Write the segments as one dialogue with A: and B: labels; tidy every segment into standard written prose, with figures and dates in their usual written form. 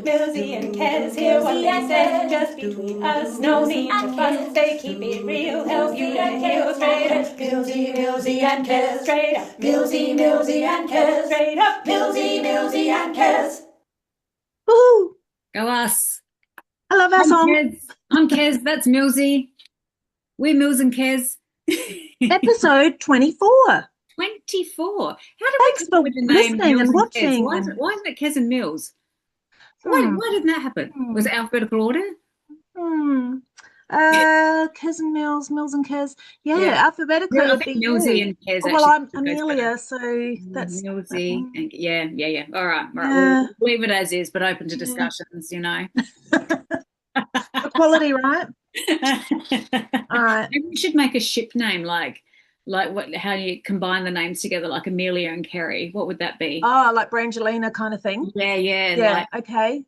A: Millsy and Kez, hear what they say, just between us, no need for fun, they keep it real, help you to heal straight up. Millsy and Kez, straight up. Millsy and Kez, straight up. Millsy and Kez.
B: Woohoo!
C: Go us.
B: I love our song.
C: I'm Kez. That's Millsy. We're Mills and Kez.
B: Episode 24.
C: 24. How did
B: Thanks
C: we
B: for
C: come up with the name
B: listening
C: Mills
B: and watching.
C: Why isn't it Kez and Mills? Why didn't that happen? Was it alphabetical order?
B: Kez and Mills, Mills and Kez. Yeah, alphabetically
C: I
B: would
C: think
B: be
C: Millsy
B: you.
C: and Kez.
B: Well, I'm
C: goes
B: Amelia,
C: better.
B: so that's
C: Millsy. Yeah. All right.
B: Yeah.
C: We'll leave it as is, but open to discussions, you know.
B: Equality, right? All right.
C: Maybe we should make a ship name like what? How do you combine the names together, like Amelia and Kerry? What would that be?
B: Oh, like Brangelina kind of thing.
C: Yeah.
B: Like, okay.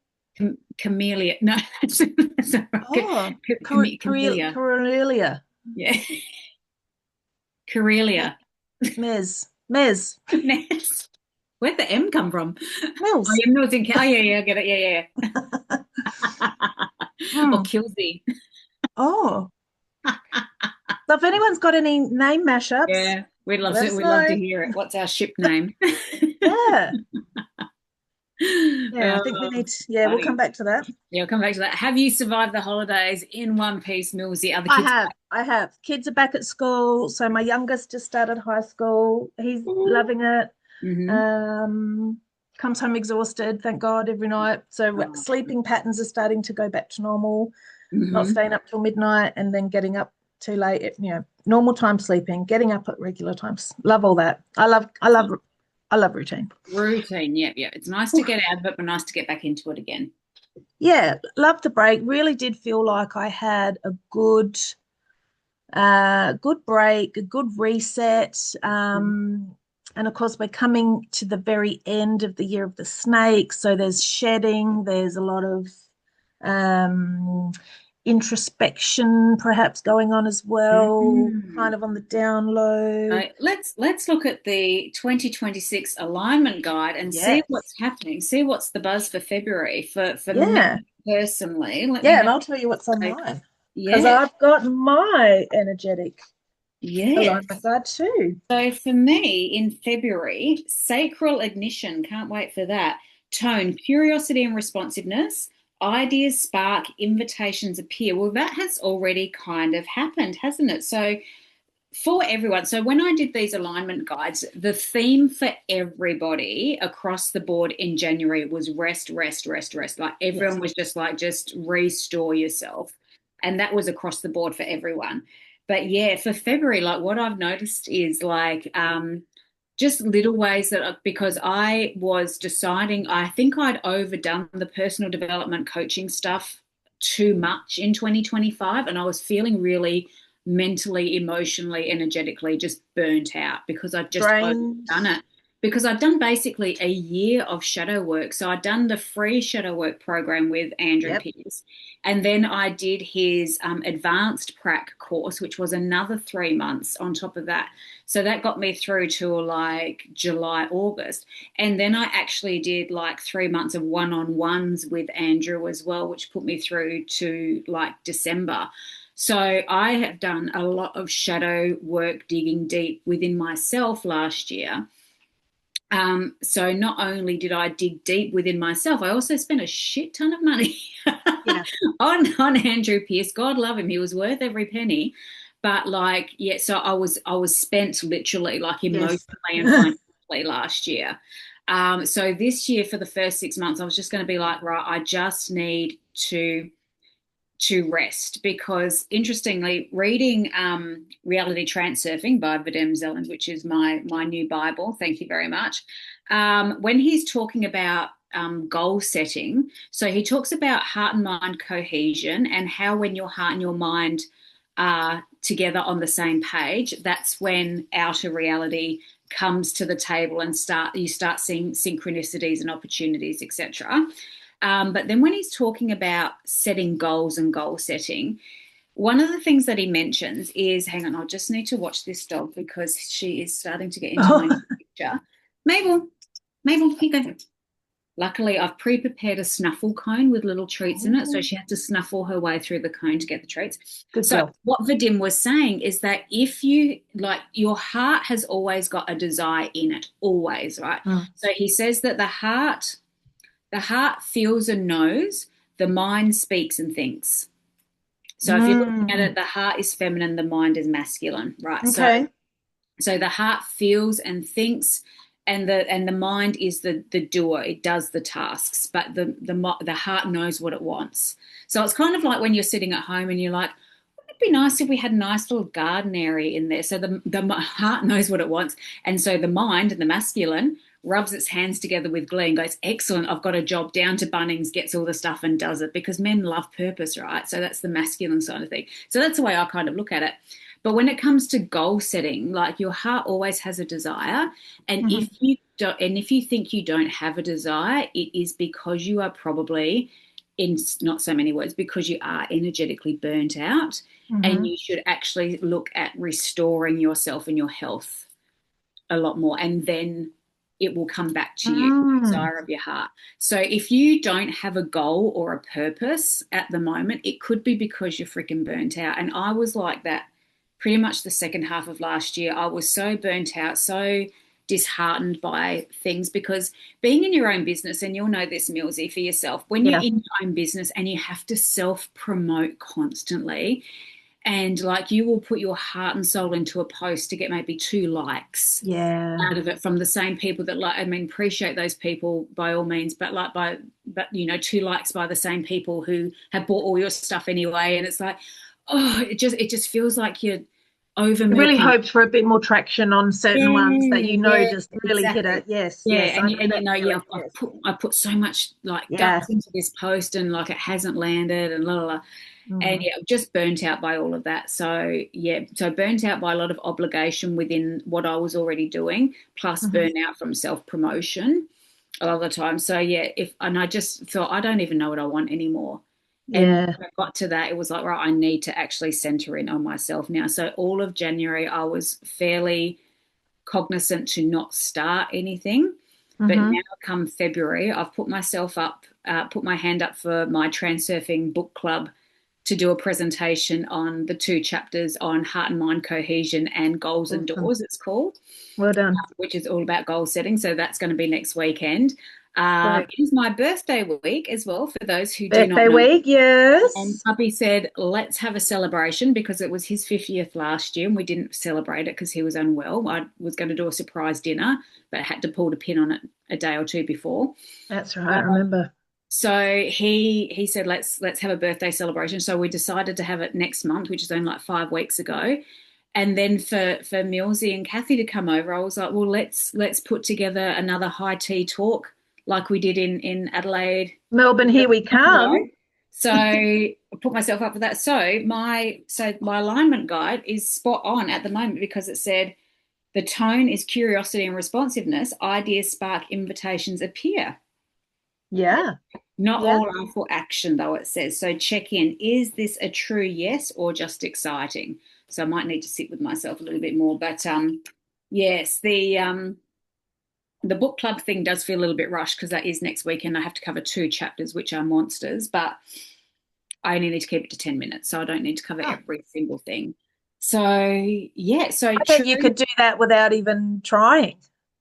C: Camellia. No, that's
B: Oh,
C: Camellia. Yeah. Carelia.
B: Mez.
C: Where'd the M come from?
B: Mills.
C: Oh, yeah, Mills in I get it. Yeah. Or Kilsey.
B: Oh. So if anyone's got any name mashups,
C: yeah, we'd love to hear it. What's our ship name?
B: Yeah. I think we need we'll come back to that.
C: Yeah, we'll come back to that. Have you survived the holidays in one piece, Millsy? Other kids?
B: I have. Kids are back at school. So my youngest just started high school. He's loving it. Comes home exhausted, thank God, every night. So sleeping patterns are starting to go back to normal. Not staying up till midnight and then getting up too late. Normal time sleeping, getting up at regular times. Love all that. I love routine.
C: Routine, yeah. It's nice to get out of it, but nice to get back into it again.
B: Yeah, love the break. Really did feel like I had a good break, a good reset. And of course, we're coming to the very end of the year of the snake. So there's shedding, there's a lot of introspection perhaps going on as well, kind of on the down low.
C: Let's look at the 2026 alignment guide and see what's happening, see what's the buzz for February for me personally.
B: And I'll tell you what's on mine, because I've got my energetic alignment guide too.
C: So for me in February, sacral ignition, can't wait for that. Tone, curiosity and responsiveness. Ideas spark, invitations appear. Well, that has already kind of happened, hasn't it? So for everyone, so when I did these alignment guides, the theme for everybody across the board in January was rest. Like everyone was just like, just restore yourself. And that was across the board for everyone. But yeah, for February, like what I've noticed is like just little ways that, because I was deciding, I think I'd overdone the personal development coaching stuff too much in 2025. And I was feeling really mentally, emotionally, energetically just burnt out because I'd just overdone it. Because I'd done basically a year of shadow work. So I'd done the free shadow work program with Andrew Pierce. And then I did his advanced prac course, which was another 3 months on top of that. So that got me through to like July, August. And then I actually did like 3 months of one-on-ones with Andrew as well, which put me through to like December. So I have done a lot of shadow work, digging deep within myself last year. So not only did I dig deep within myself, I also spent a shit ton of money on Andrew Pierce. God love him. He was worth every penny. But so I was spent literally, like emotionally and financially last year. So this year for the first 6 months, I was just going to be like, right, I just need to rest, because interestingly, reading Reality Transurfing by Vadim Zeland, which is my new Bible, thank you very much, when he's talking about goal setting, so he talks about heart and mind cohesion and how when your heart and your mind are together on the same page, that's when outer reality comes to the table and you start seeing synchronicities and opportunities, etc. But then when he's talking about setting goals and goal setting, one of the things that he mentions is, hang on, I just need to watch this dog because she is starting to get into my picture. Mabel, here you go. Luckily, I've pre-prepared a snuffle cone with little treats in it, so she had to snuffle her way through the cone to get the treats.
B: Good
C: So
B: girl.
C: what Vadim was saying is that if you like, your heart has always got a desire in it, always, right? So he says that the heart feels and knows, the mind speaks and thinks. So if you're looking at it, the heart is feminine, the mind is masculine, right?
B: Okay.
C: So the heart feels and thinks, and the mind is the doer. It does the tasks, but the heart knows what it wants. So it's kind of like when you're sitting at home and you're like, wouldn't it be nice if we had a nice little garden area in there? So the heart knows what it wants, and so the mind and the masculine rubs its hands together with glee and goes, excellent, I've got a job, down to Bunnings, gets all the stuff and does it, because men love purpose, right? So that's the masculine side of thing. So that's the way I kind of look at it. But when it comes to goal setting, like, your heart always has a desire. And if you don't, and if you think you don't have a desire, it is because you are probably, in not so many words, because you are energetically burnt out, and you should actually look at restoring yourself and your health a lot more. And then it will come back to you, the desire of your heart. So if you don't have a goal or a purpose at the moment, it could be because you're freaking burnt out. And I was like that pretty much the second half of last year. I was so burnt out, so disheartened by things, because being in your own business, and you'll know this, Millsy, for yourself, when you're in your own business and you have to self-promote constantly, and like, you will put your heart and soul into a post to get maybe 2 likes out of it from the same people that, like, I mean, appreciate those people by all means, but 2 likes by the same people who have bought all your stuff anyway. And it's like, oh, it just feels like you're over milking.
B: Really hoped for a bit more traction on certain ones that just really hit it. Yes.
C: And you know, I put so much guts into this post, and like, it hasn't landed, and la la la. And just burnt out by all of that. So burnt out by a lot of obligation within what I was already doing, plus burnout from self-promotion a lot of the time. So and I just thought, I don't even know what I want anymore. And when I got to that, it was like, right, I need to actually center in on myself now. So all of January, I was fairly cognizant to not start anything. But now, come February, I've put myself up, put my hand up for my Transurfing book club to do a presentation on the 2 chapters on heart and mind cohesion and goals and doors, it's called.
B: Well done.
C: Which is all about goal setting. So that's going to be next weekend. It is my birthday week as well, for those who do not know.
B: Birthday week, yes.
C: And Puppy said, let's have a celebration, because it was his 50th last year and we didn't celebrate it because he was unwell. I was going to do a surprise dinner, but I had to pull the pin on it a day or 2 before.
B: That's right, I remember.
C: So he said, let's have a birthday celebration. So we decided to have it next month, which is only like 5 weeks ago. And then for Millsy and Kathy to come over, I was like, well, let's put together another high tea talk like we did in Adelaide.
B: Melbourne, here we come.
C: So I put myself up for that. So my alignment guide is spot on at the moment, because it said the tone is curiosity and responsiveness. Ideas spark, invitations appear.
B: Yeah.
C: Not all are for action, though, it says. So check in. Is this a true yes or just exciting? So I might need to sit with myself a little bit more. But yes, the book club thing does feel a little bit rushed, because that is next weekend. I have to cover 2 chapters, which are monsters, but I only need to keep it to 10 minutes, so I don't need to cover every single thing. So so
B: I bet you could do that without even trying.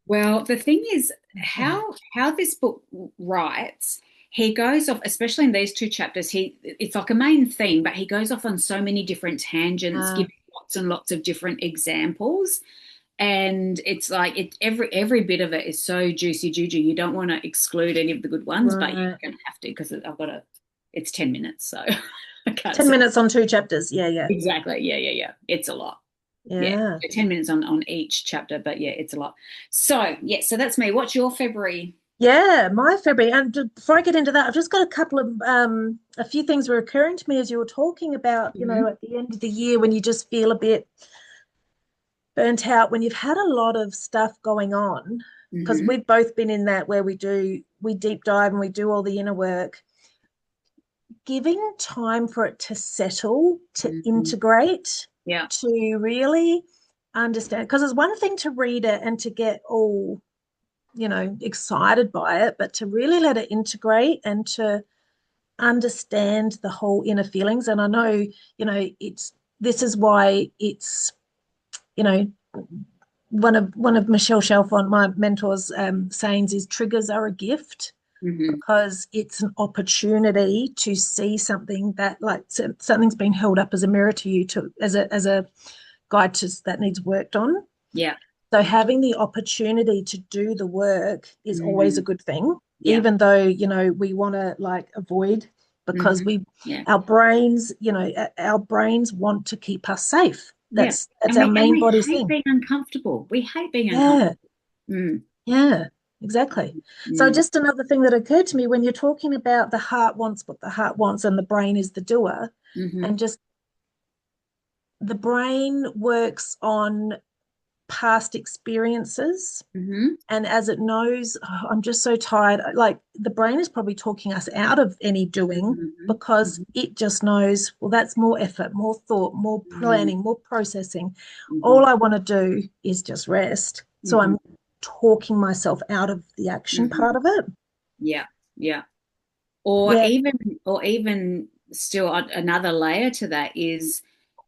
C: Well, the thing is, how this book writes, he goes off, especially in these 2 chapters, it's like a main theme, but he goes off on so many different tangents, giving lots and lots of different examples. And it's like every bit of it is so juicy juju. You don't want to exclude any of the good ones, but you're going to have to, because it's 10 minutes. So I can't
B: 10 minutes on 2 chapters. Yeah.
C: Exactly. Yeah. It's a lot. Yeah. 10 minutes on each chapter, but it's a lot. So, so that's me. What's your February?
B: Yeah, my February. And before I get into that, I've just got a couple of a few things were occurring to me as you were talking about, you know, at the end of the year, when you just feel a bit burnt out, when you've had a lot of stuff going on, because we've both been in that, where we deep dive and we do all the inner work. Giving time for it to settle, to integrate, to really understand, because it's one thing to read it and to get all excited by it, but to really let it integrate and to understand the whole inner feelings. And I know, this is why it's, one of Michelle Chalfant, my mentor's sayings is triggers are a gift, because it's an opportunity to see something that, like, something's been held up as a mirror to you, as a guide that needs worked on.
C: Yeah.
B: So having the opportunity to do the work is always a good thing, even though, we want to avoid, because our brains want to keep us safe. That's our main body thing.
C: We hate being uncomfortable. We hate being uncomfortable.
B: Yeah, exactly. So just another thing that occurred to me, when you're talking about the heart wants what the heart wants and the brain is the doer, and just the brain works on past experiences, and as it knows, I'm just so tired, like the brain is probably talking us out of any doing, because it just knows, well, that's more effort, more thought, more planning, more processing. All I want to do is just rest. So I'm talking myself out of the action part of it.
C: Or even still, another layer to that is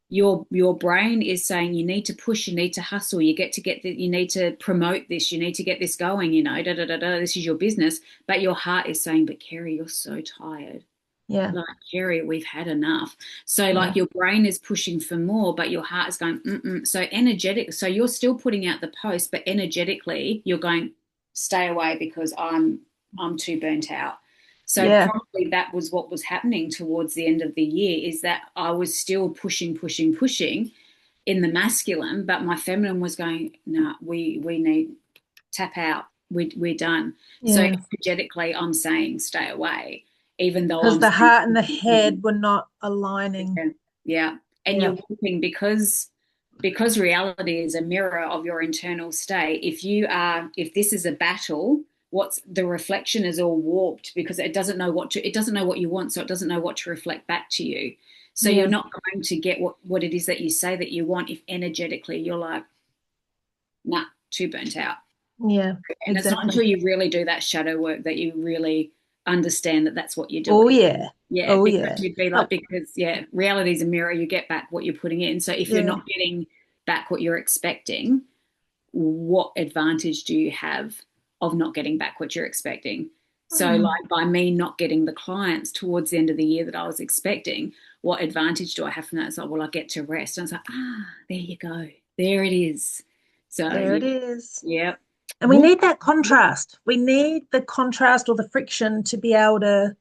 C: your brain is saying you need to push, you need to hustle, you need to promote this, you need to get this going, this is your business. But your heart is saying, but Kerry, you're so tired.
B: Yeah.
C: Like, Kerry, we've had enough. So your brain is pushing for more, but your heart is going, So energetic. So you're still putting out the post, but energetically you're going, stay away because I'm too burnt out. So probably that was what was happening towards the end of the year, is that I was still pushing in the masculine, but my feminine was going, no, we need tap out. We're done. So energetically I'm saying stay away, even though
B: because the heart and the head were not aligning.
C: And you're hoping, because reality is a mirror of your internal state. If this is a battle, what's the reflection is all warped, because it doesn't know what you want, so it doesn't know what to reflect back to you. So you're not going to get what it is that you say that you want if energetically you're like, nah, too burnt out.
B: And
C: it's not until you really do that shadow work that you really understand that that's what you're
B: Oh
C: doing.
B: yeah.
C: You'd be like, because reality is a mirror, you get back what you're putting in. So if you're not getting back what you're expecting, what advantage do you have of not getting back what you're expecting? So like, by me not getting the clients towards the end of the year that I was expecting, what advantage do I have from that? It's like, well, I get to rest. And it's like, there you go. There it is. So
B: there it is.
C: Yep.
B: And we need that contrast. We need the contrast or the friction to be able to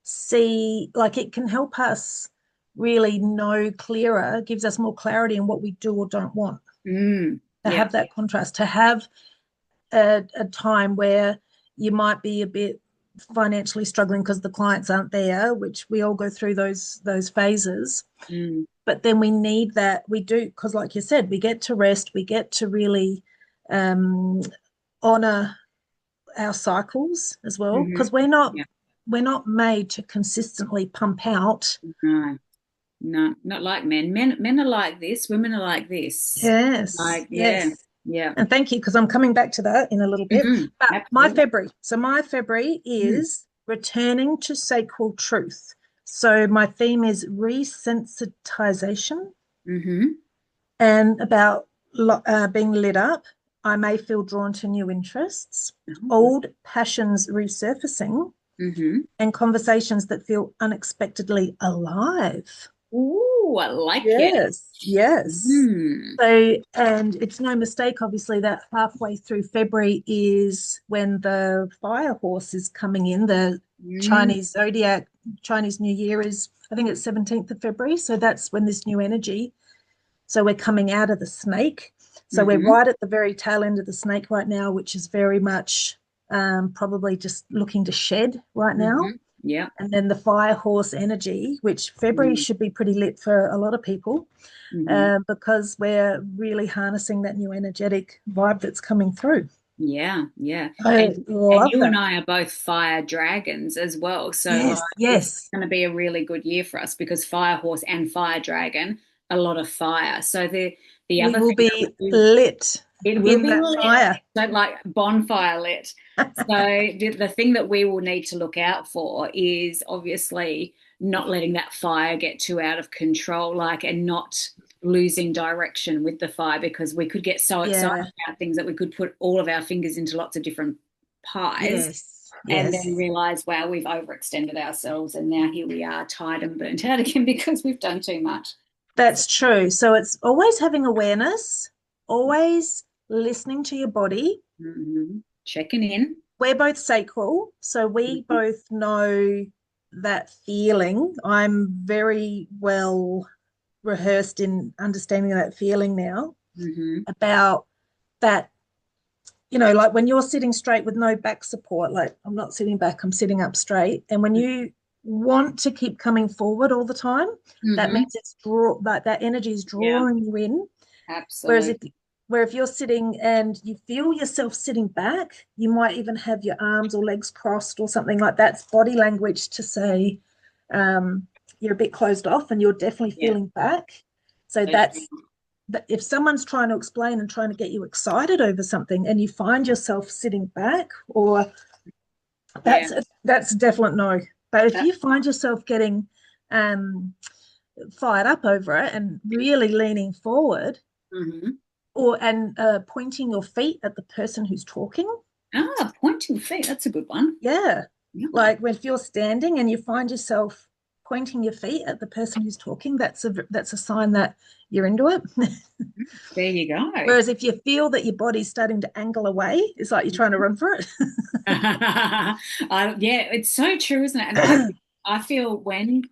B: see, like, it can help us really know clearer, gives us more clarity in what we do or don't want. To have that contrast, to have a time where you might be a bit financially struggling because the clients aren't there, which we all go through those phases. But then we need that, we do, because like you said, we get to rest, we get to really honor our cycles as well, because we're not made to consistently pump out.
C: No, not like men. Men are like this, women are like this.
B: And thank you, because I'm coming back to that in a little bit. But
C: absolutely.
B: my February is returning to sacral truth. So my theme is resensitization, and about being lit up. I may feel drawn to new interests, old passions resurfacing, and conversations that feel unexpectedly alive.
C: Ooh, I like it.
B: Yes. So, and it's no mistake, obviously, that halfway through February is when the fire horse is coming in. The Chinese zodiac, Chinese New Year is, I think it's 17th of February. So that's when this new energy. So we're coming out of the snake. So we're right at the very tail end of the snake right now, which is very much probably just looking to shed right now. And then the fire horse energy, which February should be pretty lit for a lot of people, because we're really harnessing that new energetic vibe that's coming through.
C: And
B: love
C: you
B: that.
C: and I are both fire dragons as well. So it's going to be a really good year for us, because fire horse and fire dragon, a lot of fire. So the
B: we
C: other
B: will
C: thing
B: be lit
C: It will
B: in
C: be
B: that
C: lit.
B: fire.
C: Don't like bonfire lit. So the thing that we will need to look out for is obviously not letting that fire get too out of control, like, and not losing direction with the fire, because we could get so excited
B: Yeah.
C: about things that we could put all of our fingers into lots of different pies
B: Yes.
C: and
B: Yes.
C: then realize, wow, we've overextended ourselves and now here we are tired and burnt out again because we've done too much.
B: That's true. So it's always having awareness, always listening to your body.
C: Mm-hmm. Checking in.
B: We're both sacral, so we
C: Mm-hmm.
B: both know that feeling. I'm very well rehearsed in understanding that feeling now,
C: Mm-hmm.
B: about that, like when you're sitting straight with no back support, like I'm not sitting back, I'm sitting up straight. And when you want to keep coming forward all the time, that
C: Mm-hmm.
B: means that energy is
C: Yeah,
B: drawing you in. Whereas
C: absolutely.
B: if you're sitting and you feel yourself sitting back, you might even have your arms or legs crossed or something like that. It's body language to say you're a bit closed off and you're definitely
C: Yeah.
B: feeling back. So that's that. If someone's trying to explain and trying to get you excited over something and you find yourself sitting back, or
C: Yeah.
B: that's a definite no. But if you find yourself getting fired up over it and really leaning forward,
C: Mm-hmm.
B: and pointing your feet at the person who's talking.
C: Ah, pointing feet. That's a good one.
B: Yeah.
C: Yeah.
B: Like if you're standing and you find yourself pointing your feet at the person who's talking, that's a sign that you're into it.
C: There you go.
B: Whereas if you feel that your body's starting to angle away, it's like you're trying to run for it.
C: Yeah, it's so true, isn't it? And I feel when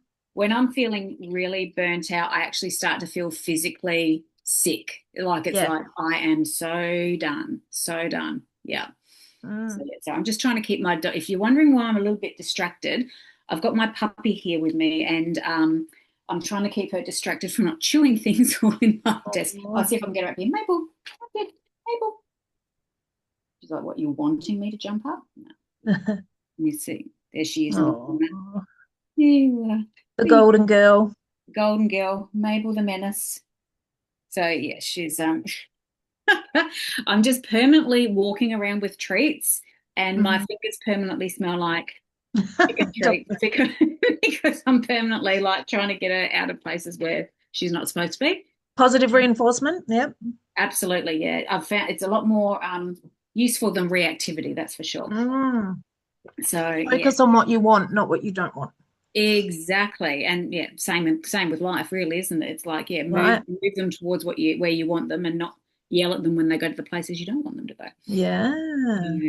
C: I'm feeling really burnt out, I actually start to feel physically sick. Like it's
B: Yeah.
C: like I am so done, so done. Yeah. So,
B: Mm.
C: yeah, so I'm just trying to keep if you're wondering why I'm a little bit distracted, I've got my puppy here with me and I'm trying to keep her distracted from not chewing things all in my desk. I'll see if I can get her up here. Mabel, Mabel. She's like, what, you wanting me to jump up? No. Let me see. There she is in the corner.
B: Oh, the
C: The
B: golden girl.
C: golden girl, Mabel the Menace. So yeah, she's I'm just permanently walking around with treats and my fingers permanently smell like chicken treats because I'm permanently like trying to get her out of places where she's not supposed to be.
B: Positive reinforcement. Yep.
C: Absolutely, yeah. I've found it's a lot more useful than reactivity, that's for sure.
B: Mm.
C: So yeah.
B: Focus on what you want, not what you don't want.
C: Exactly. And yeah, same with life, really, isn't it? It's like, yeah,
B: Right.
C: move them towards where you want them and not yell at them when they go to the places you don't want them to go.
B: Yeah.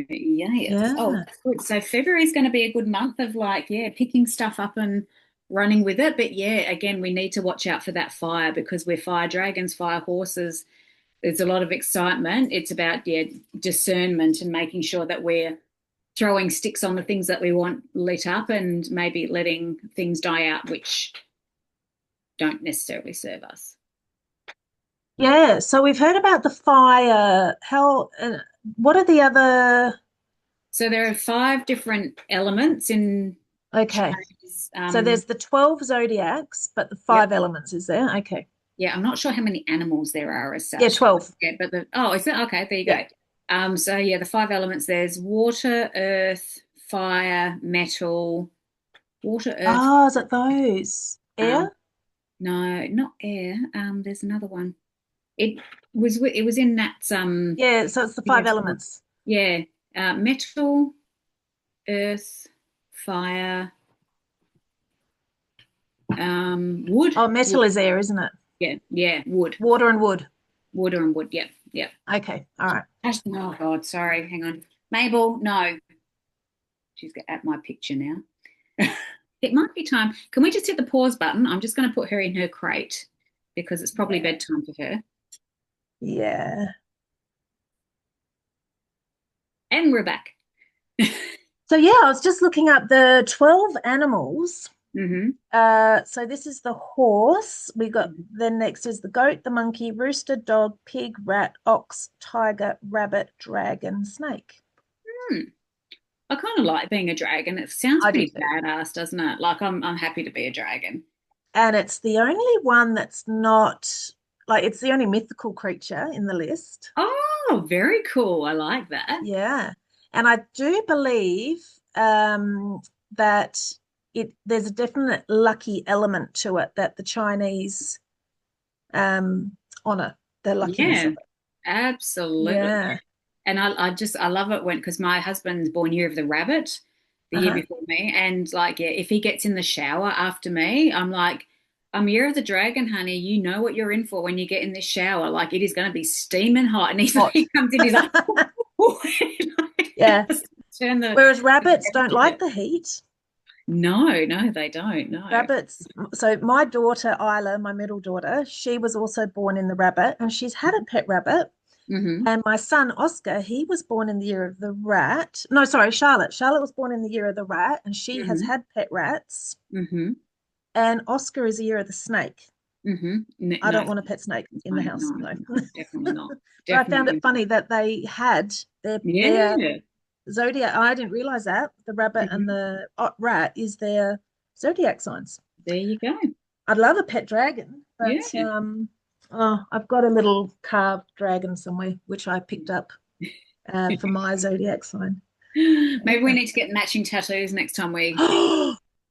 C: Yes.
B: Yeah.
C: Oh, that's good. So February is going to be a good month of like, yeah, picking stuff up and running with it. But yeah, again, we need to watch out for that fire because we're fire dragons, fire horses. There's a lot of excitement. It's about, yeah, discernment and making sure that we're throwing sticks on the things that we want lit up and maybe letting things die out which don't necessarily serve us.
B: Yeah. So we've heard about the fire. What are the other?
C: So there are 5 different elements in
B: Okay.
C: Chinese.
B: So there's the 12 zodiacs, but the 5
C: Yep.
B: elements is there? Okay.
C: Yeah, I'm not sure how many animals there are as
B: Yeah,
C: such.
B: 12.
C: Yeah, but is that okay? There you
B: Yeah.
C: go. So yeah, the 5 elements. There's water, earth, fire, metal. Water, earth.
B: Oh, is it those? Air?
C: No, not air. There's another one. It was in that
B: Yeah, so it's the 5 elements.
C: yeah, metal, earth, fire, wood.
B: Oh, metal
C: Wood.
B: is air, isn't it?
C: Yeah, wood.
B: Water and wood.
C: Water and wood. Yeah.
B: Okay. All right.
C: Oh God, sorry. Hang on, Mabel. No, she's at my picture now. It might be time. Can we just hit the pause button? I'm just going to put her in her crate because it's probably bedtime for her.
B: Yeah.
C: And we're back.
B: So yeah, I was just looking up the 12 animals.
C: Mm-hmm.
B: So this is the horse. We got then next is the goat, the monkey, rooster, dog, pig, rat, ox, tiger, rabbit, dragon, snake.
C: I kind of like being a dragon. It sounds
B: I
C: pretty
B: do too.
C: badass, doesn't it? Like I'm happy to be a dragon.
B: And it's the only one that's not like it's the only mythical creature in the list.
C: Oh, very cool. I like that.
B: Yeah. And I do believe that there's a definite lucky element to it that the Chinese honor the luckiness
C: Yeah,
B: of it.
C: absolutely.
B: Yeah.
C: And I love it when, because my husband's born year of the rabbit, the year
B: Uh-huh.
C: before me, and like, yeah, if he gets in the shower after me, I'm like, I'm year of the dragon, honey. You know what you're in for when you get in this shower. Like, it is going to be steaming hot. And
B: Hot.
C: he comes in, he's like,
B: Yeah.
C: turn the
B: Whereas rabbits don't like the heat.
C: no, they don't. No.
B: Rabbits. So my daughter, Isla, my middle daughter, she was also born in the rabbit and she's had a pet rabbit.
C: Mm-hmm.
B: And my son, Oscar, he was born in the year of the rat. No, sorry, Charlotte. Charlotte was born in the year of the rat and she has
C: Mm-hmm.
B: had pet rats.
C: Mm-hmm.
B: And Oscar is the year of the snake.
C: Mm-hmm.
B: I
C: No,
B: don't want a pet snake in the house. No.
C: definitely not.
B: But I found
C: Definitely
B: it funny that they had their
C: Yeah.
B: zodiac. I didn't realize that the rabbit and
C: Mhm.
B: the rat is their zodiac signs.
C: There you go.
B: I'd love a pet dragon,
C: Yeah.
B: but I've got a little carved dragon somewhere which I picked up for my zodiac sign.
C: Maybe we need to get matching tattoos next time we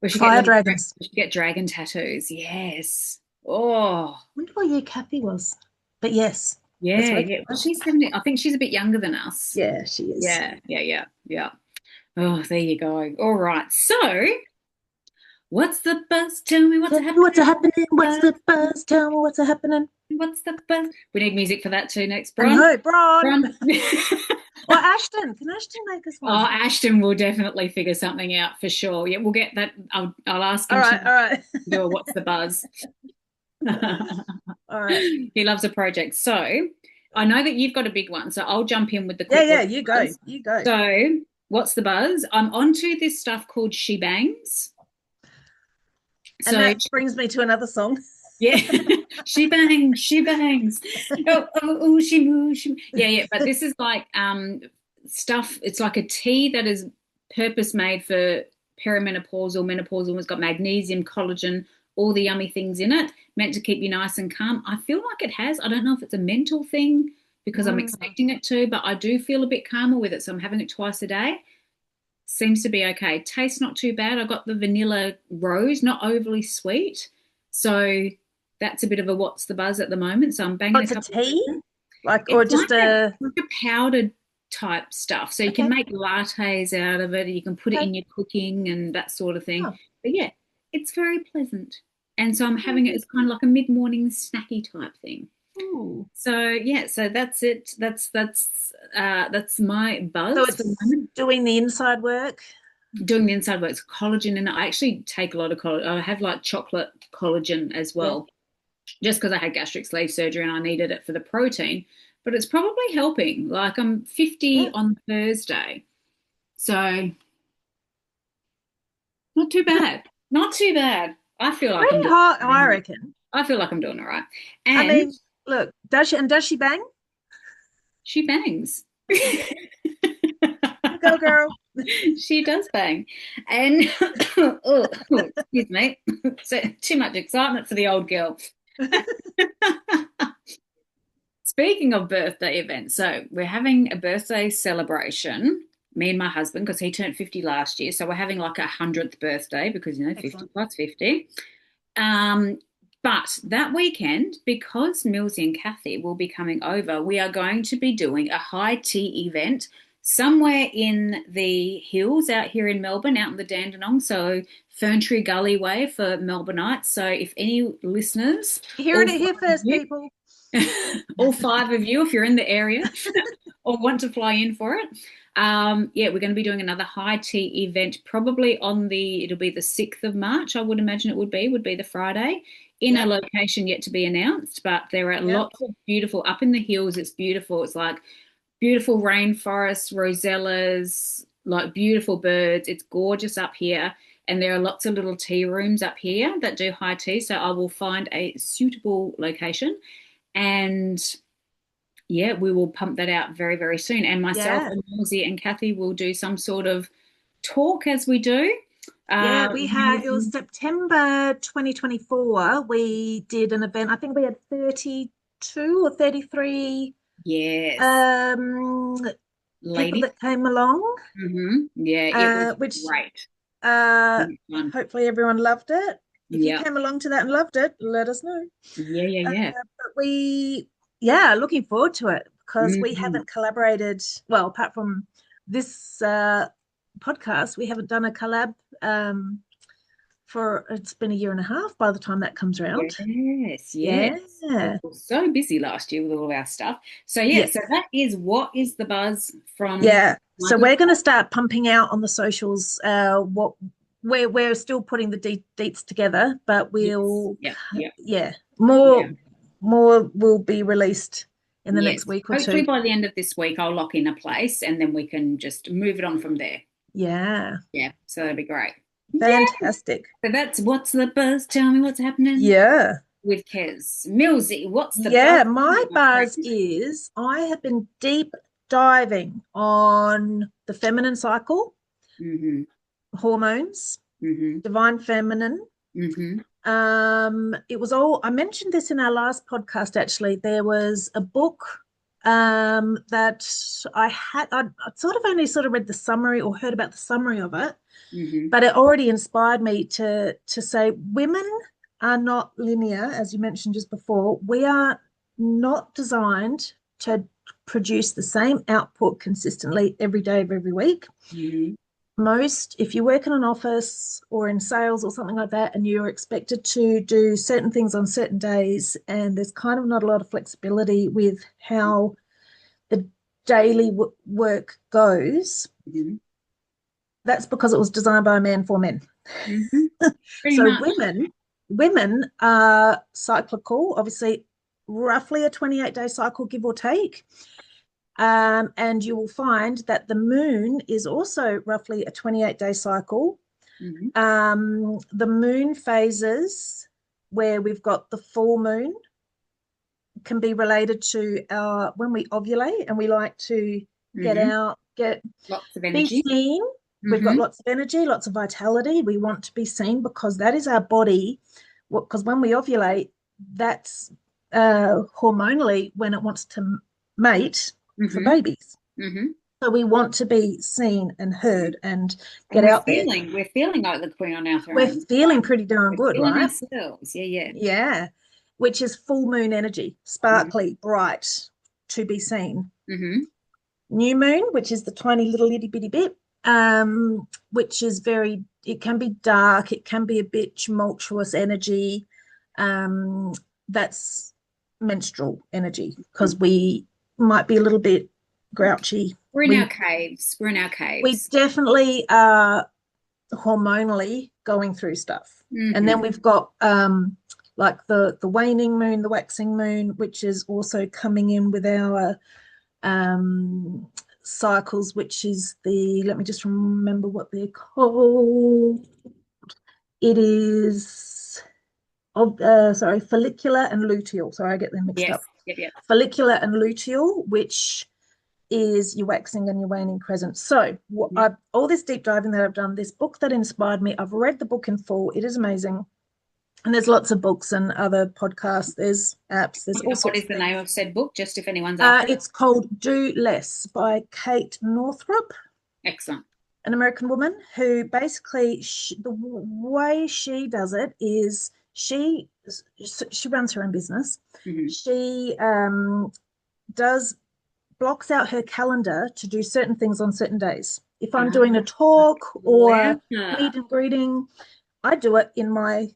C: should
B: Fire
C: get
B: dragons.
C: we should get dragon tattoos. Yes. Oh,
B: I wonder what year Kathy was. But yes, let's
C: yeah,
B: wait.
C: yeah. Well, she's 70. I think she's a bit younger than us.
B: Yeah, she is.
C: Yeah. Oh, there you go. All right. So, what's the buzz? Tell me what's
B: Tell me
C: happening.
B: what's happening. What's the buzz? Tell me what's happening.
C: What's the buzz? We need music for that too next,
B: I
C: Bron.
B: know, Bron.
C: Bron.
B: Or Ashton. Can Ashton make us
C: Oh,
B: one?
C: Ashton will definitely figure something out for sure. Yeah, we'll get that. I'll ask him
B: All right.
C: to do a what's the buzz.
B: All right.
C: He loves a project. So I know that you've got a big one, so I'll jump in with the quick
B: Yeah,
C: what's
B: you
C: the
B: go.
C: buzz.
B: You go.
C: So what's the buzz? I'm onto this stuff called she bangs.
B: And
C: So
B: that brings me to another song.
C: yeah, she bangs. Oh, she moves. Yeah. But this is like stuff. It's like a tea that is purpose made for perimenopausal, menopausal. It's got magnesium, collagen, all the yummy things in it, meant to keep you nice and calm. I feel like it has. I don't know if it's a mental thing because I'm expecting it to, but I do feel a bit calmer with it. So I'm having it twice a day. Seems to be okay. Taste not too bad. I got the vanilla rose, not overly sweet. So that's a bit of a what's the buzz at the moment. So I'm banging
B: Oh, it's a tea? Or
C: It's
B: just
C: like a powdered type stuff. So you can
B: Okay.
C: make lattes out of it. You can put it in your cooking and that sort of thing.
B: Oh.
C: But yeah, it's very pleasant. And so I'm having it as kind of like a mid-morning snacky type thing.
B: Ooh.
C: So yeah, so that's it. That's my buzz
B: So
C: for
B: it's
C: the moment.
B: doing the inside work.
C: Doing the inside work, it's collagen, and I actually take a lot of collagen. I have like chocolate collagen as well, just because I had gastric sleeve surgery and I needed it for the protein. But it's probably helping. Like I'm 50 on Thursday, so not too bad. Not too bad. I feel like
B: Pretty hot, I reckon.
C: I feel like I'm doing all right.
B: I
C: And
B: mean, look, does she bang?
C: she bangs.
B: Go, girl.
C: She does bang. And excuse me. So too much excitement for the old girl. Speaking of birthday events, so we're having a birthday celebration, me and my husband, because he turned 50 last year. So we're having like 100th birthday because, 50 plus 50. But that weekend, because Millsy and Kathy will be coming over, we are going to be doing a high tea event somewhere in the hills out here in Melbourne, out in the Dandenong, so Ferntree Gully way for Melbourneites. So if any listeners...
B: Hearing it here first, people.
C: all 5 of you, if you're in the area or want to fly in for it, we're going to be doing another high tea event probably it'll be the 6th of March, I would imagine it would be the Friday, in a location yet to be announced, but there are lots of beautiful, up in the hills, it's beautiful. It's like beautiful rainforests, rosellas, like beautiful birds. It's gorgeous up here. And there are lots of little tea rooms up here that do high tea. So I will find a suitable location. And we will pump that out very, very soon. And myself and Millsy and Kathy will do some sort of talk as we do.
B: We had, it was September 2024. We did an event. I think we had 30 32 or 33
C: Yes.
B: people
C: Lady.
B: that came along,
C: Yeah, it was
B: which
C: great. Fun.
B: hopefully everyone loved it. If you
C: Yeah.
B: came along to that and loved it, let us know.
C: Yeah.
B: But looking forward to it because we haven't collaborated. Well, apart from this podcast, we haven't done a collab for, it's been a year and a half by the time that comes around.
C: Yes.
B: Yeah.
C: We were so busy last year with all of our stuff. So
B: Yes.
C: so that is what is the buzz from.
B: Yeah. So we're going to start pumping out on the socials what we're still putting the deets together, but we'll more will be released in the next week or
C: Hopefully
B: two.
C: by the end of this week I'll lock in a place and then we can just move it on from there.
B: Yeah.
C: Yeah. So that'd be great.
B: Fantastic.
C: So that's what's the buzz. Tell me what's happening.
B: Yeah.
C: With Kez. Millsy, what's the
B: buzz?
C: buzz?
B: My buzz is I have been deep diving on the feminine cycle, hormones, divine feminine. It was all, I mentioned this in our last podcast actually. There was a book that I'd sort of only read the summary or heard about the summary of it, but it already inspired me to say women are not linear, as you mentioned just before. We are not designed to produce the same output consistently every day of every week. If you work in an office or in sales or something like that, and you're expected to do certain things on certain days, and there's kind of not a lot of flexibility with how the daily work goes, that's because it was designed by a man for men. So women are cyclical, obviously roughly a 28-day cycle, give or take. And you will find that the moon is also roughly a 28-day cycle. The moon phases where we've got the full moon can be related to when we ovulate and we like to get out,
C: lots of energy.
B: Be seen. We've got lots of energy, lots of vitality. We want to be seen because that is our body. Because when we ovulate, that's hormonally when it wants to mate for babies. So we want to be seen and heard and get out there.
C: We're feeling like the queen on our throne.
B: We're feeling pretty darn good, right?
C: Ourselves. Yeah.
B: Yeah, which is full moon energy, sparkly, bright, to be seen. New moon, which is the tiny little itty bitty bit, which is it can be dark, it can be a bit tumultuous energy. That's menstrual energy because we might be a little bit grouchy.
C: We're in our caves.
B: We definitely are hormonally going through stuff. And then we've got like the waning moon, the waxing moon, which is also coming in with our cycles, which is let me just remember what they're called. It is follicular and luteal. Sorry, I get them mixed up.
C: Yep.
B: Follicular and luteal, which is your waxing and your waning crescent. So all this deep diving that I've done, this book that inspired me, I've read the book in full. It is amazing. And there's lots of books and other podcasts. There's apps. There's all sorts.
C: What is the name of said book, just if anyone's after
B: It's called Do Less by Kate Northrup.
C: Excellent.
B: An American woman who basically, the way she does it is she runs her own business. She blocks out her calendar to do certain things on certain days. If I'm doing a talk or meet and greeting, I do it in my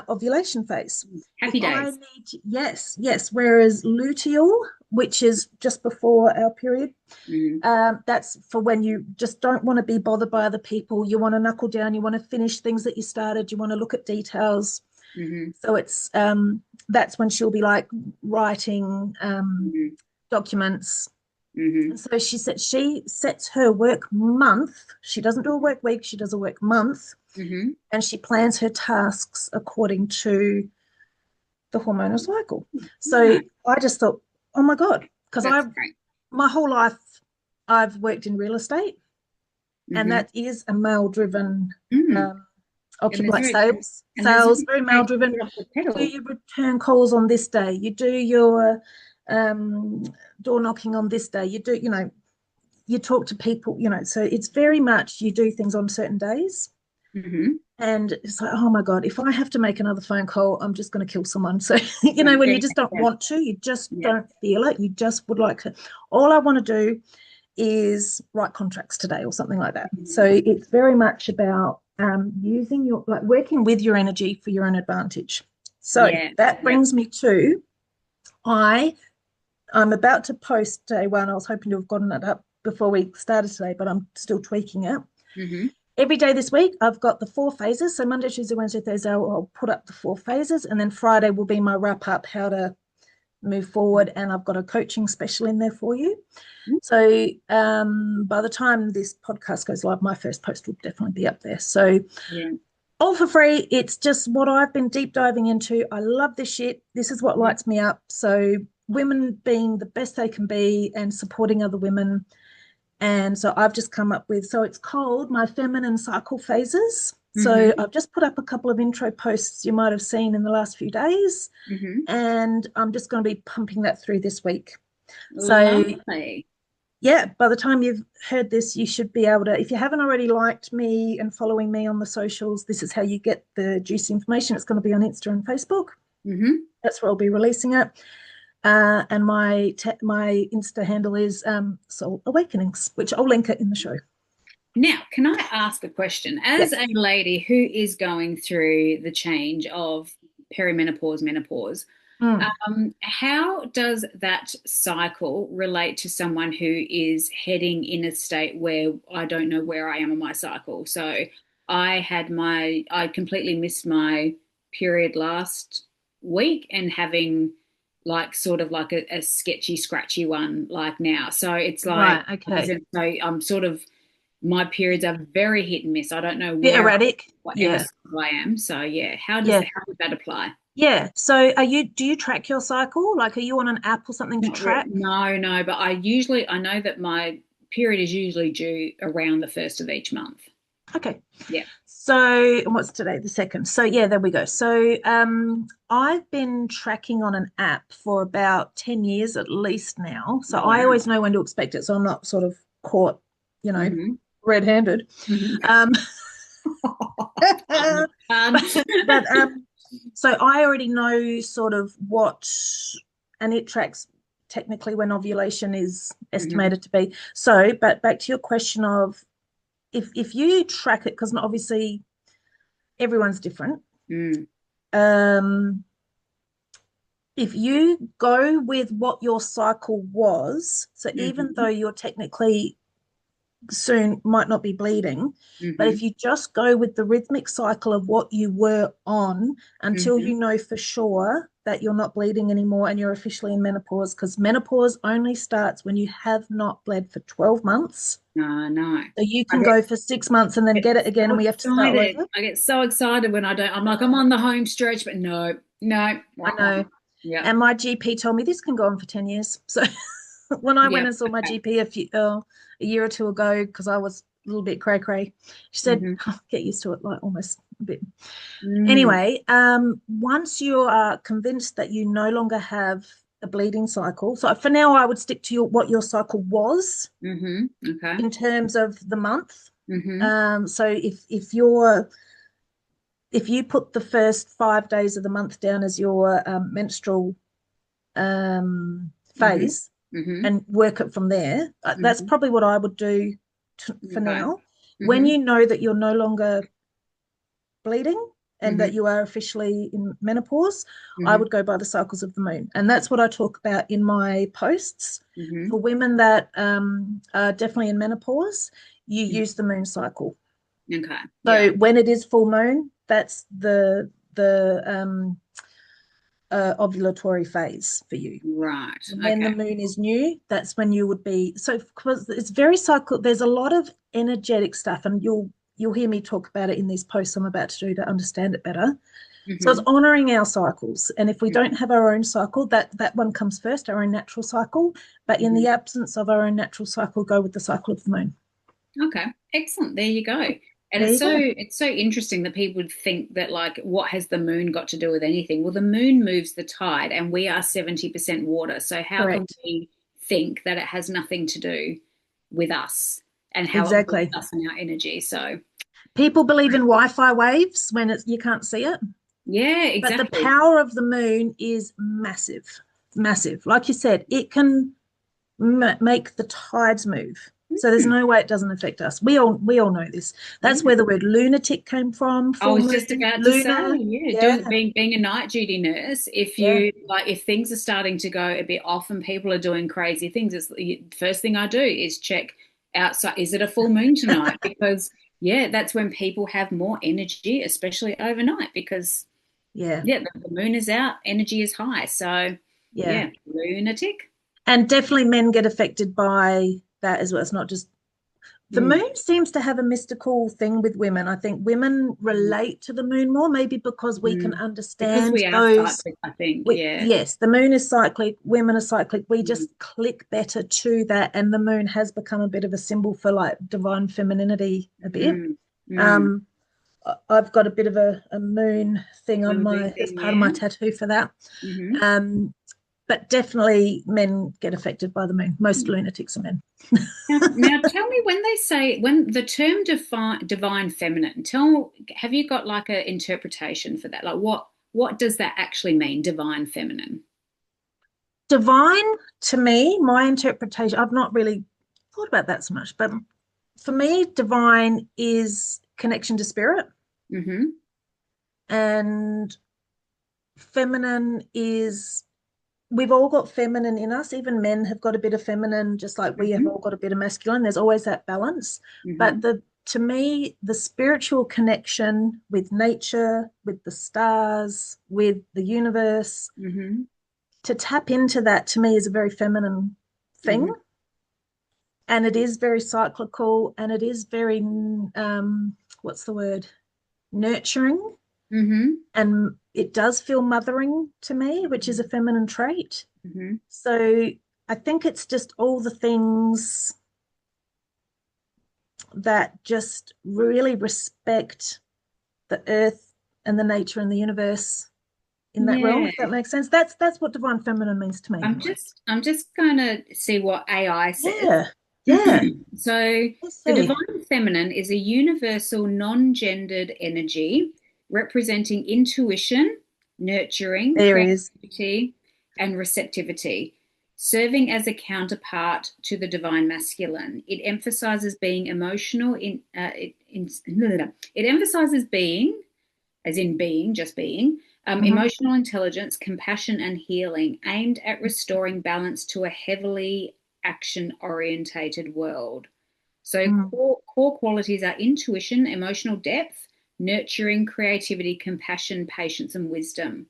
B: ovulation phase.
C: Happy days.
B: Yes. Whereas luteal, which is just before our period, that's for when you just don't want to be bothered by other people. You want to knuckle down. You want to finish things that you started. You want to look at details. So it's that's when she'll be like writing documents. So she said she sets her work month. She doesn't do a work week. She does a work month. And she plans her tasks according to the hormonal cycle. So I just thought, oh my God, because my whole life I've worked in real estate, and that is a male-driven I'll keep like
C: there's
B: sales, very male driven.
C: off the pedal.
B: Do your return calls on this day. You do your door knocking on this day. You do, you talk to people, so it's very much you do things on certain days.
C: Mm-hmm.
B: And it's like, oh my God, if I have to make another phone call, I'm just going to kill someone. So, when you just don't want to, you just don't feel it. You just would like to, all I want to do is write contracts today or something like that. So it's very much about using working with your energy for your own advantage. So that brings me to, I'm about to post day one. I was hoping to have gotten it up before we started today, but I'm still tweaking it.
C: Mm-hmm.
B: Every day this week, I've got the 4 phases. So Monday, Tuesday, Wednesday, Thursday, I'll put up the 4 phases. And then Friday will be my wrap up, how to move forward. And I've got a coaching special in there for you. Mm-hmm. So by the time this podcast goes live, my first post will definitely be up there. So all for free. It's just what I've been deep diving into. I love this shit. This is what lights me up. So women being the best they can be and supporting other women. And so I've just come up with, so it's called my feminine cycle phases. Mm-hmm. So I've just put up a couple of intro posts you might have seen in the last few days. Mm-hmm. And I'm just going to be pumping that through this week.
C: Lovely.
B: So by the time you've heard this, you should be able to, if you haven't already liked me and following me on the socials, this is how you get the juicy information. It's going to be on Insta and Facebook. Mm-hmm. That's where I'll be releasing it. And my Insta handle is Soul Awakenings, which I'll link it in the show.
C: Now, can I ask a question? As a lady who is going through the change of perimenopause, menopause, how does that cycle relate to someone who is heading in a state where I don't know where I am on my cycle? So I completely missed my period last week and having sort of like a sketchy, scratchy one like now. So it's like,
B: right, okay.
C: So I'm sort of, my periods are very hit and miss. I don't know
B: where erratic.
C: Whatever I am. So how does that apply?
B: Yeah. So do you track your cycle? Like, are you on an app or something to track?
C: No, but I know that my period is usually due around the 1st of each month.
B: Okay.
C: Yeah.
B: So what's today? The 2nd. So there we go. So I've been tracking on an app for about 10 years at least now. So I always know when to expect it. So I'm not sort of caught, red-handed. Mm-hmm. So I already know sort of what, and it tracks technically when ovulation is estimated to be. So, but back to your question of, if you track it, because obviously everyone's different. If you go with what your cycle was, so even though you're technically soon might not be bleeding, but if you just go with the rhythmic cycle of what you were on until you know for sure that you're not bleeding anymore and you're officially in menopause, because menopause only starts when you have not bled for 12 months.
C: No.
B: So you can go for 6 months and then get it again, and we have to start over.
C: I get so excited when I don't. I'm like, I'm on the home stretch, but no.
B: I know. Yeah. And my GP told me this can go on for 10 years. So when I went and saw my GP a year or two ago, because I was a little bit cray-cray, she said, get used to it, like almost a bit. Anyway, once you are convinced that you no longer have a bleeding cycle, so for now I would stick to what your cycle was in terms of the month. So if you put the first 5 days of the month down as your menstrual phase, and work it from there, that's probably what I would do for now. When you know that you're no longer bleeding and that you are officially in menopause, I would go by the cycles of the moon. And that's what I talk about in my posts. For women that are definitely in menopause, you use the moon cycle.
C: Okay.
B: So when it is full moon, that's the ovulatory phase for you.
C: Right.
B: And when the moon is new, that's when you would be. So because it's very cycle, there's a lot of energetic stuff, and you'll hear me talk about it in these posts I'm about to do to understand it better. So it's honoring our cycles, and if we don't have our own cycle, that one comes first, our own natural cycle. But in the absence of our own natural cycle, go with the cycle of the moon.
C: Okay, excellent. There you go. And
B: There you go.
C: it's so interesting that people would think that, like, what has the moon got to do with anything? Well, the moon moves the tide, and we are 70% water. So how can
B: Correct.
C: we think that it has nothing to do with us and how it moves
B: Exactly.
C: us and our energy? So
B: People believe in Wi-Fi waves when you can't see it,
C: yeah,
B: but the
C: exactly.
B: power of the moon is massive, massive. Like you said, it can make the tides move. So there's no way it doesn't affect us. We all know this. That's
C: Yeah.
B: where the word lunatic came from.
C: I
B: Full
C: was just
B: moon,
C: about to say,
B: lunar.
C: yeah,
B: Yeah,
C: being a night duty nurse, if
B: yeah,
C: you like, if things are starting to go a bit off and people are doing crazy things, it's the first thing I do is check outside. Is it a full moon tonight? Because yeah, that's when people have more energy, especially overnight, because
B: yeah,
C: yeah, the moon is out, energy is high. So
B: yeah.
C: yeah, lunatic.
B: And definitely men get affected by that as well. It's not just the
C: Mm.
B: moon seems to have a mystical thing with women. I think women relate to the moon more, maybe because we can
C: Mm. Because
B: understand
C: we are
B: those.
C: cyclic, I think. Yeah.
B: Yes, the moon is cyclic, women are cyclic. We
C: Mm.
B: just click better to that, and the moon has become a bit of a symbol for like divine femininity a bit.
C: Mm. Mm.
B: Um, I've got a bit of a moon thing on
C: Moon
B: my as
C: thing,
B: part of
C: yeah.
B: my tattoo for that.
C: Hmm.
B: But definitely men get affected by the moon. Most lunatics are men.
C: Now, tell me, when they say, when the term divine feminine, have you got like an interpretation for that? Like, what does that actually mean, divine feminine?
B: Divine, to me, my interpretation, I've not really thought about that so much, but for me, divine is connection to spirit,
C: Mm-hmm.
B: and feminine is, we've all got feminine in us. Even men have got a bit of feminine, just like we have
C: Mm-hmm.
B: all got a bit of masculine. There's always that balance.
C: Mm-hmm.
B: But to me, the spiritual connection with nature, with the stars, with the universe,
C: Mm-hmm.
B: to tap into that, to me, is a very feminine thing.
C: Mm-hmm.
B: And it is very cyclical, and it is very what's the word, nurturing,
C: Mm-hmm.
B: and it does feel mothering to me, which is a feminine trait.
C: Mm-hmm.
B: So I think it's just all the things that just really respect the earth and the nature and the universe in that realm,
C: Yeah.
B: if that makes sense. That's what divine feminine means to me anyway.
C: I'm just going to see what AI says.
B: Yeah, yeah.
C: So,
B: Let's
C: the
B: see.
C: divine feminine is a universal non-gendered energy representing intuition, nurturing,
B: There is.
C: creativity, and receptivity, serving as a counterpart to the divine masculine. It emphasizes being emotional it emphasizes being, as in being, just being,
B: Mhm.
C: emotional intelligence, compassion, and healing, aimed at restoring balance to a heavily action orientated world. So,
B: Mm.
C: core qualities are intuition, emotional depth, nurturing, creativity, compassion, patience, and wisdom.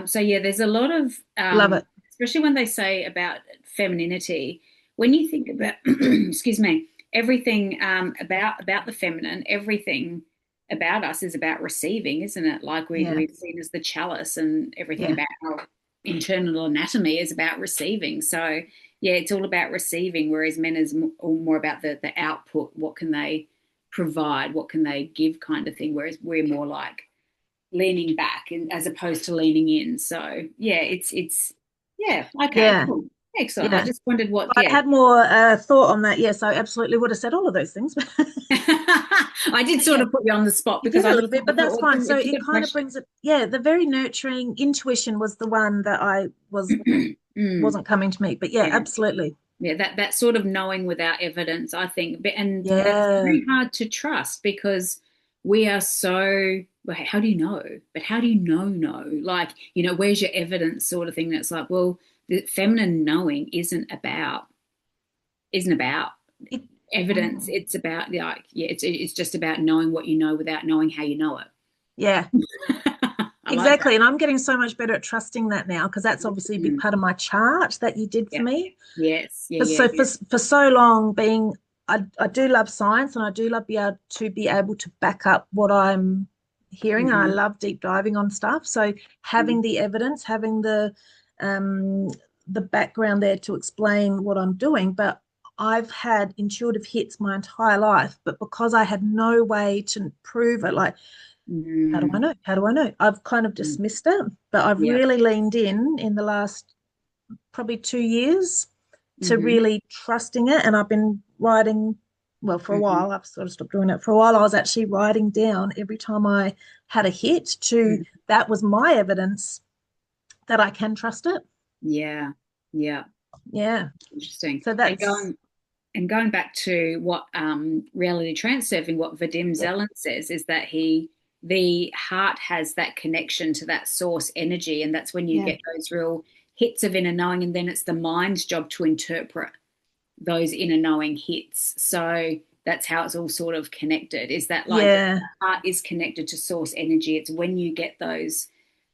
C: So, yeah, there's a lot of,
B: Love it.
C: especially when they say about femininity, when you think about, excuse me, everything about the feminine, everything about us is about receiving, isn't it? Like
B: Yeah,
C: we're seen as the chalice, and everything
B: yeah,
C: about our internal anatomy is about receiving. So yeah, it's all about receiving, whereas men is more about the output. What can they provide? What can they give, kind of thing. Whereas we're more like leaning back as opposed to leaning in. So yeah, it's yeah, okay,
B: yeah,
C: cool. Excellent. I
B: yeah.
C: just wondered what,
B: If I'd
C: yeah.
B: had more thought on that, yes, I absolutely would have said all of those things.
C: I did
B: But
C: sort
B: yeah,
C: of put you on the spot
B: you
C: because
B: did a
C: I
B: little
C: just
B: bit,
C: I
B: but
C: thought,
B: that's
C: well,
B: fine. So
C: it's a
B: it
C: good
B: kind of
C: question.
B: brings it, yeah, the very nurturing intuition was the one that I
C: Mm,
B: wasn't coming to me. But yeah,
C: yeah.
B: absolutely.
C: Yeah, that sort of knowing without evidence, I think, and that's
B: Yeah,
C: very hard to trust because we are so, well, how do you know? But how do you know? Like, where's your evidence, sort of thing? That's like, well, the feminine knowing isn't about
B: it,
C: evidence.
B: mm,
C: It's about, like, yeah, it's just about knowing what you know without knowing how you know it.
B: yeah,
C: I like that.
B: exactly. And I'm getting so much better at trusting that now, because that's obviously a big
C: Mm,
B: part of my chart that you did for
C: yeah.
B: me.
C: Yes. Yeah.
B: But
C: Yeah.
B: so
C: Yeah.
B: for so long, I do love science, and I do love be able to back up what I'm hearing. And I
C: Hmm.
B: love deep diving on stuff. So having the evidence, having um, the background there to explain what I'm doing. But I've had intuitive hits my entire life, but because I had no way to prove it, like, how do I know? How do I know? I've kind of dismissed it, but I've
C: Yeah.
B: really leaned in the last probably 2 years to really trusting it. And I've been writing, well, for a while, I've sort of stopped doing it. For a while, I was actually writing down every time I had a hit to that was my evidence that I can trust it.
C: Yeah. Yeah.
B: Yeah.
C: Interesting.
B: So that's
C: And going back to what reality transurfing, what Vadim Zeland says is that the heart has that connection to that source energy, and that's when you get those real hits of inner knowing, and then it's the mind's job to interpret those inner knowing hits. So that's how it's all sort of connected, is that like the heart is connected to source energy. It's when you get those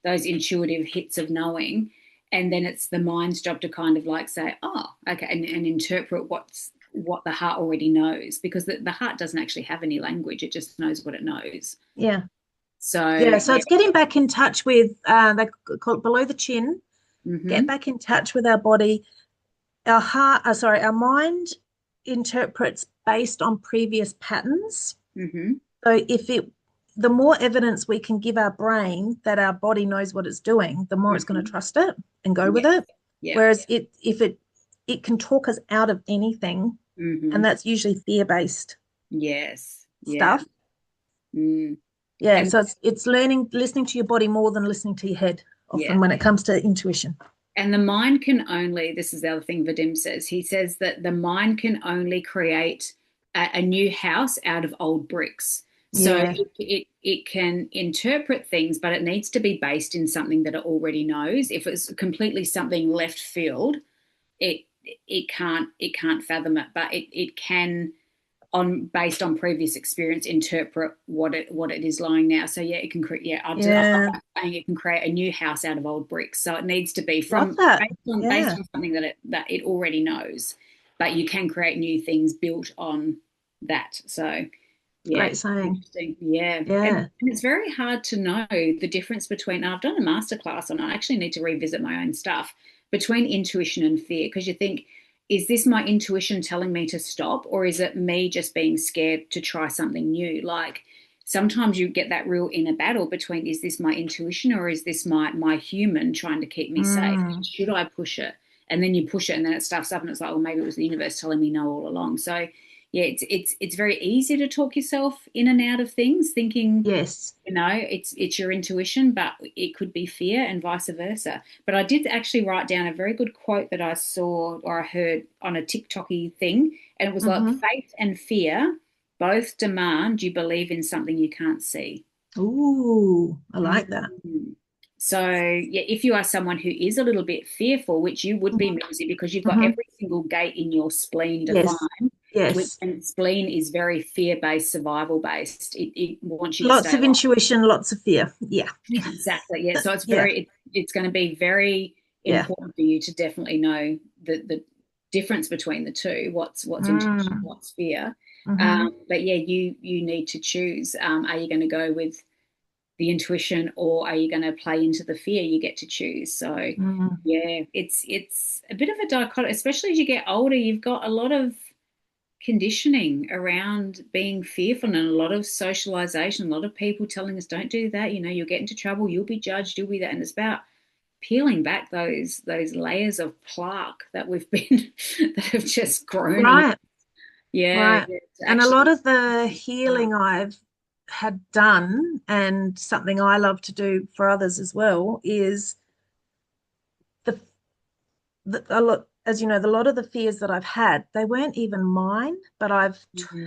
C: intuitive hits of knowing, and then it's the mind's job to kind of like say, oh, okay, and interpret what the heart already knows, because the heart doesn't actually have any language. It just knows what it knows. So
B: it's getting back in touch with they call it below the chin. Get back in touch with our body. Our heart, our mind interprets based on previous patterns. So the more evidence we can give our brain that our body knows what it's doing, the more it's going to trust it and go with it. Whereas if it can talk us out of anything, and that's usually fear-based stuff. So it's listening to your body more than listening to your head often when it comes to intuition.
C: And the mind can only, this is the other thing Vadim says, he says that the mind can only create a new house out of old bricks. So it can interpret things, but it needs to be based in something that it already knows. If it's completely something left field, it can't fathom it, but it can, based on previous experience, interpret what it is lying now. So it can create. It can create a new house out of old bricks. So it needs to be based on something that it already knows, but you can create new things built on that. So
B: great saying.
C: Interesting. And it's very hard to know the difference between. I've done a masterclass on. I actually need to revisit my own stuff between intuition and fear, because you think, is this my intuition telling me to stop, or is it me just being scared to try something new? Like sometimes you get that real inner battle between, is this my intuition or is this my human trying to keep me safe? Should I push it? And then you push it and then it stuffs up and it's like, well, maybe it was the universe telling me no all along. So it's very easy to talk yourself in and out of things, thinking, it's your intuition, but it could be fear, and vice versa. But I did actually write down a very good quote that I saw or I heard on a TikToky thing, and it was like, faith and fear both demand you believe in something you can't see.
B: Ooh, I like that.
C: So, if you are someone who is a little bit fearful, which you would be, Mimsy, because you've got every single gate in your spleen defined. And spleen is very fear-based, survival-based. It wants you to
B: lots of intuition, lots of fear.
C: Exactly. So it's it's going to be very important for you to definitely know the difference between the two. What's intuition, what's fear. But you need to choose. Are you going to go with the intuition, or are you going to play into the fear? You get to choose. So it's a bit of a dichotomy, especially as you get older. You've got a lot of conditioning around being fearful, and a lot of socialization, a lot of people telling us, don't do that, you'll get into trouble, you'll be judged, you'll be that. And it's about peeling back those layers of plaque that we've been that have just grown on.
B: And a lot of the healing I've had done, and something I love to do for others as well, is a lot of the fears that I've had, they weren't even mine, but I've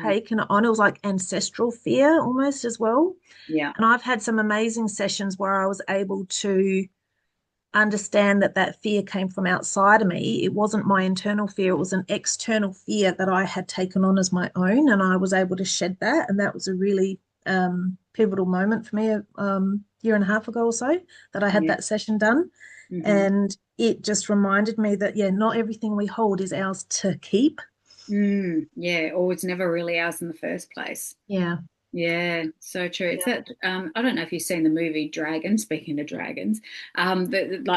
B: taken it on. It was like ancestral fear almost as well. And I've had some amazing sessions where I was able to understand that fear came from outside of me. It wasn't my internal fear. It was an external fear that I had taken on as my own, and I was able to shed that. And that was a really pivotal moment for me a year and a half ago or so, that I had that session done. And it just reminded me that, not everything we hold is ours to keep.
C: Or it's never really ours in the first place. Yeah, so true. It's that I don't know if you've seen the movie Dragon, speaking of dragons, like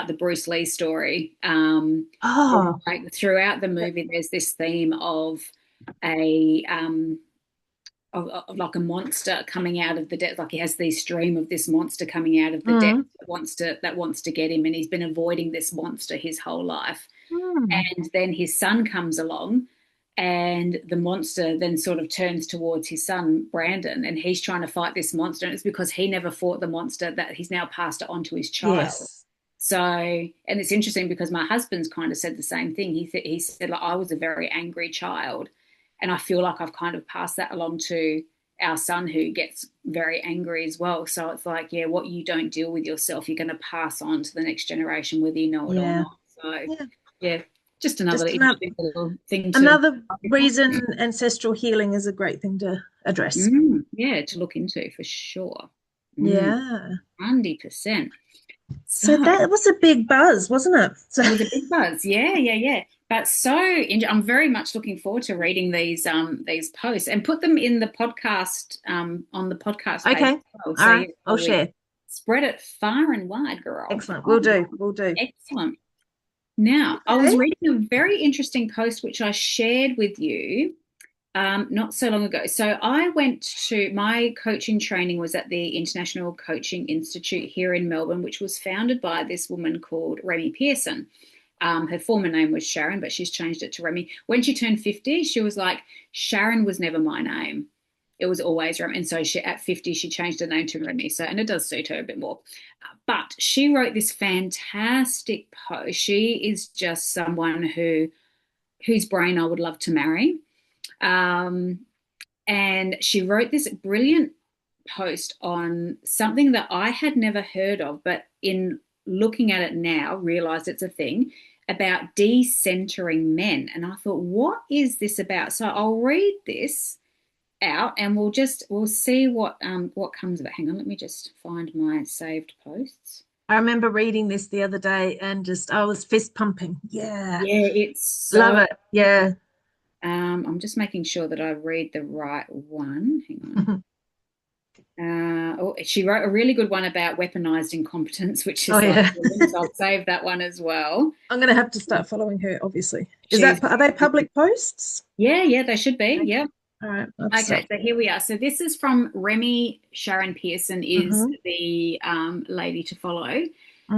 C: the Bruce Lee story.
B: Oh,
C: Like throughout the movie, there's this theme of a of like a monster coming out of the depth. Like he has this dream of this monster coming out of the depth
B: mm,
C: that wants to get him, and he's been avoiding this monster his whole life.
B: mm.
C: And then his son comes along, and the monster then sort of turns towards his son, Brandon, and he's trying to fight this monster. And it's because he never fought the monster that he's now passed it on to his child.
B: Yes.
C: So, and it's interesting because my husband's kind of said the same thing. He said, like, I was a very angry child, and I feel like I've kind of passed that along to our son who gets very angry as well. So it's like, yeah, what you don't deal with yourself, you're going to pass on to the next generation, whether you know it or
B: Yeah.
C: not. So,
B: Yeah.
C: yeah, just another
B: Just another,
C: interesting little thing to
B: another reason ancestral healing is a great thing to address.
C: yeah, to look into for sure.
B: Yeah.
C: 100%.
B: So
C: So
B: that was a big buzz, wasn't it? So
C: it was a big buzz. Yeah. But I'm very much looking forward to reading these posts and put them in the podcast on the podcast page
B: okay.
C: as well.
B: All
C: So
B: right.
C: yeah,
B: I'll
C: we
B: share.
C: spread it far and wide, girl.
B: Excellent. We'll do. We'll do.
C: Excellent. Now, I was
B: Okay.
C: reading a very interesting post which I shared with you not so long ago. So I went to my coaching training was at the International Coaching Institute here in Melbourne, which was founded by this woman called Remy Pearson. Her former name was Sharon, but she's changed it to Remy. When she turned 50, she was like, Sharon was never my name. It was always Remy. And so at 50, she changed her name to Remy. So, and it does suit her a bit more. But she wrote this fantastic post. She is just someone whose brain I would love to marry. And she wrote this brilliant post on something that I had never heard of, but in looking at it now, realized it's a thing about decentering men. And I thought, what is this about? So I'll read this out and we'll see what comes of it. Hang on, let me just find my saved posts.
B: I remember reading this the other day and just I was fist pumping. Yeah.
C: Yeah, it's so
B: Love it. Yeah.
C: I'm just making sure that I read the right one. Hang on. She wrote a really good one about weaponized incompetence, which is so I'll save that one as well.
B: I'm going to have to start following her, obviously. Are they public posts?
C: Yeah, they should be.
B: Okay.
C: Yeah.
B: All right.
C: Okay, so here we are. So this is from Remy Sharon Pearson is the lady to follow.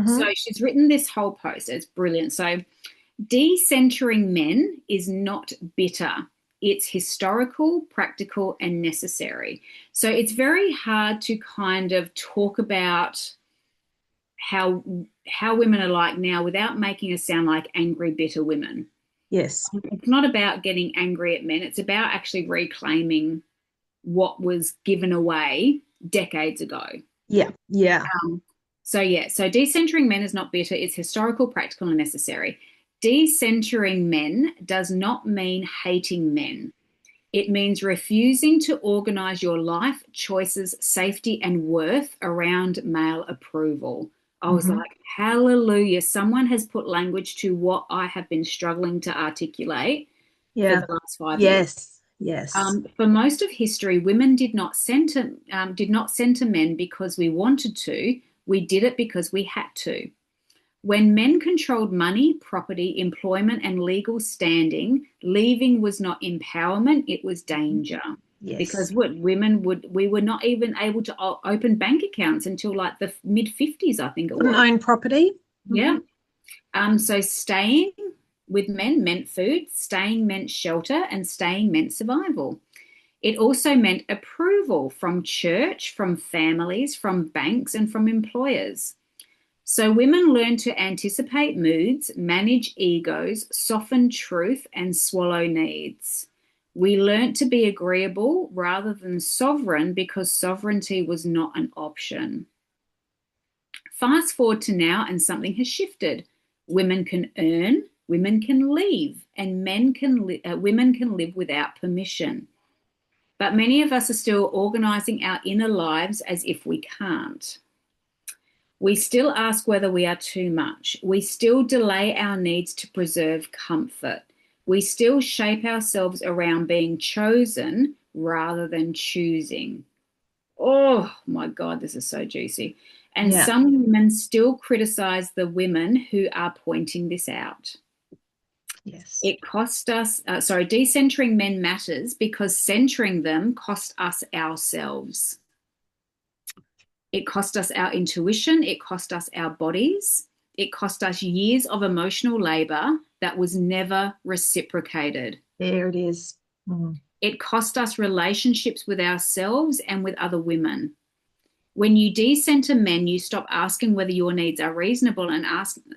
C: So she's written this whole post. It's brilliant. So decentering men is not bitter. It's historical, practical, and necessary. So it's very hard to kind of talk about how women are like now without making us sound like angry, bitter women.
B: Yes.
C: It's not about getting angry at men. It's about actually reclaiming what was given away decades ago.
B: Yeah.
C: So decentering men is not bitter. It's historical, practical, and necessary. Decentering men does not mean hating men. It means refusing to organize your life, choices, safety, and worth around male approval. I was like, hallelujah. Someone has put language to what I have been struggling to articulate for the last 5 years.
B: Yes.
C: For most of history, women did not center men because we wanted to. We did it because we had to. When men controlled money, property, employment, and legal standing, leaving was not empowerment, it was danger.
B: Yes.
C: Because we were not even able to open bank accounts until like the mid-50s, I think it was.
B: Own property.
C: Yeah. So staying with men meant food, staying meant shelter, and staying meant survival. It also meant approval from church, from families, from banks, and from employers. So women learn to anticipate moods, manage egos, soften truth, and swallow needs. We learnt to be agreeable rather than sovereign because sovereignty was not an option. Fast forward to now and something has shifted. Women can earn, women can leave, and women can live without permission. But many of us are still organising our inner lives as if we can't. We still ask whether we are too much. We still delay our needs to preserve comfort. We still shape ourselves around being chosen rather than choosing. Oh my God, this is so juicy. And
B: Yeah.
C: some women still criticize the women who are pointing this out.
B: Yes.
C: It cost us, decentering men matters because centering them cost us ourselves. It cost us our intuition. It cost us our bodies. It cost us years of emotional labor that was never reciprocated.
B: There it is. Mm.
C: It cost us relationships with ourselves and with other women. When you decenter men, you stop asking whether your needs are reasonable and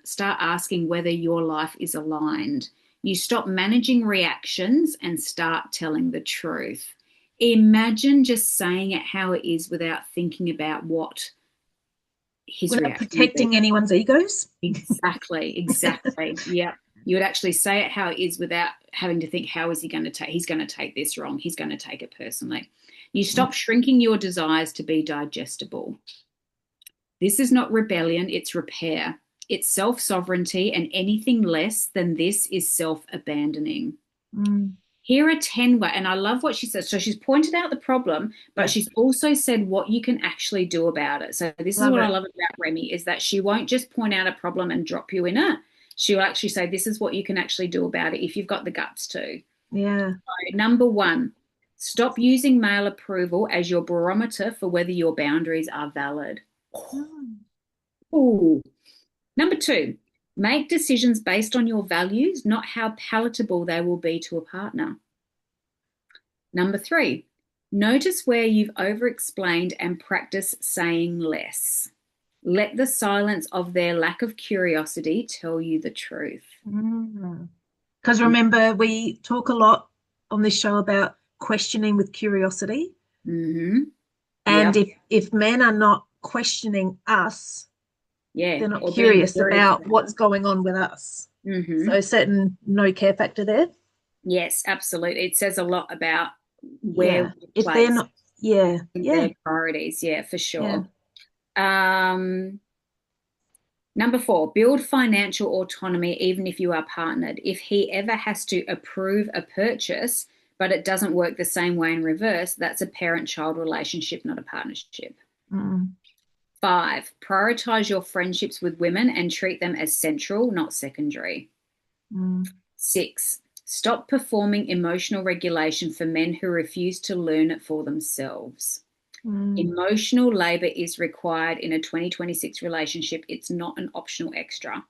C: start asking whether your life is aligned. You stop managing reactions and start telling the truth. Imagine just saying it how it is without thinking about what his
B: Without
C: reaction would be.
B: protecting anyone's egos.
C: Exactly. Yeah. You would actually say it how it is without having to think, how is he going to take, he's going to take this wrong. He's going to take it personally. You stop shrinking your desires to be digestible. This is not rebellion, it's repair. It's self-sovereignty, and anything less than this is self-abandoning.
B: Mm.
C: Here are 10 ways, and I love what she says. So she's pointed out the problem, but she's also said what you can actually do about it. So this is what I love about Remy, is that she won't just point out a problem and drop you in it. She'll actually say, this is what you can actually do about it if you've got the guts to.
B: Yeah.
C: So, number 1, stop using male approval as your barometer for whether your boundaries are valid. Ooh. Number 2, make decisions based on your values, not how palatable they will be to a partner. Number 3, notice where you've over-explained and practice saying less. Let the silence of their lack of curiosity tell you the truth.
B: Because remember, we talk a lot on this show about questioning with curiosity.
C: Mm-hmm.
B: And if men are not questioning us, they're not curious about what's going on with us.
C: Mm-hmm.
B: So certain no care factor there.
C: Yes, absolutely. It says a lot about where
B: if they're not,
C: their priorities. Yeah, for sure. Number 4, build financial autonomy even if you are partnered. If he ever has to approve a purchase, but it doesn't work the same way in reverse, that's a parent-child relationship, not a partnership. 5, prioritize your friendships with women and treat them as central, not secondary. 6, stop performing emotional regulation for men who refuse to learn it for themselves. Emotional labor is required in a 2026 relationship. It's not an optional extra.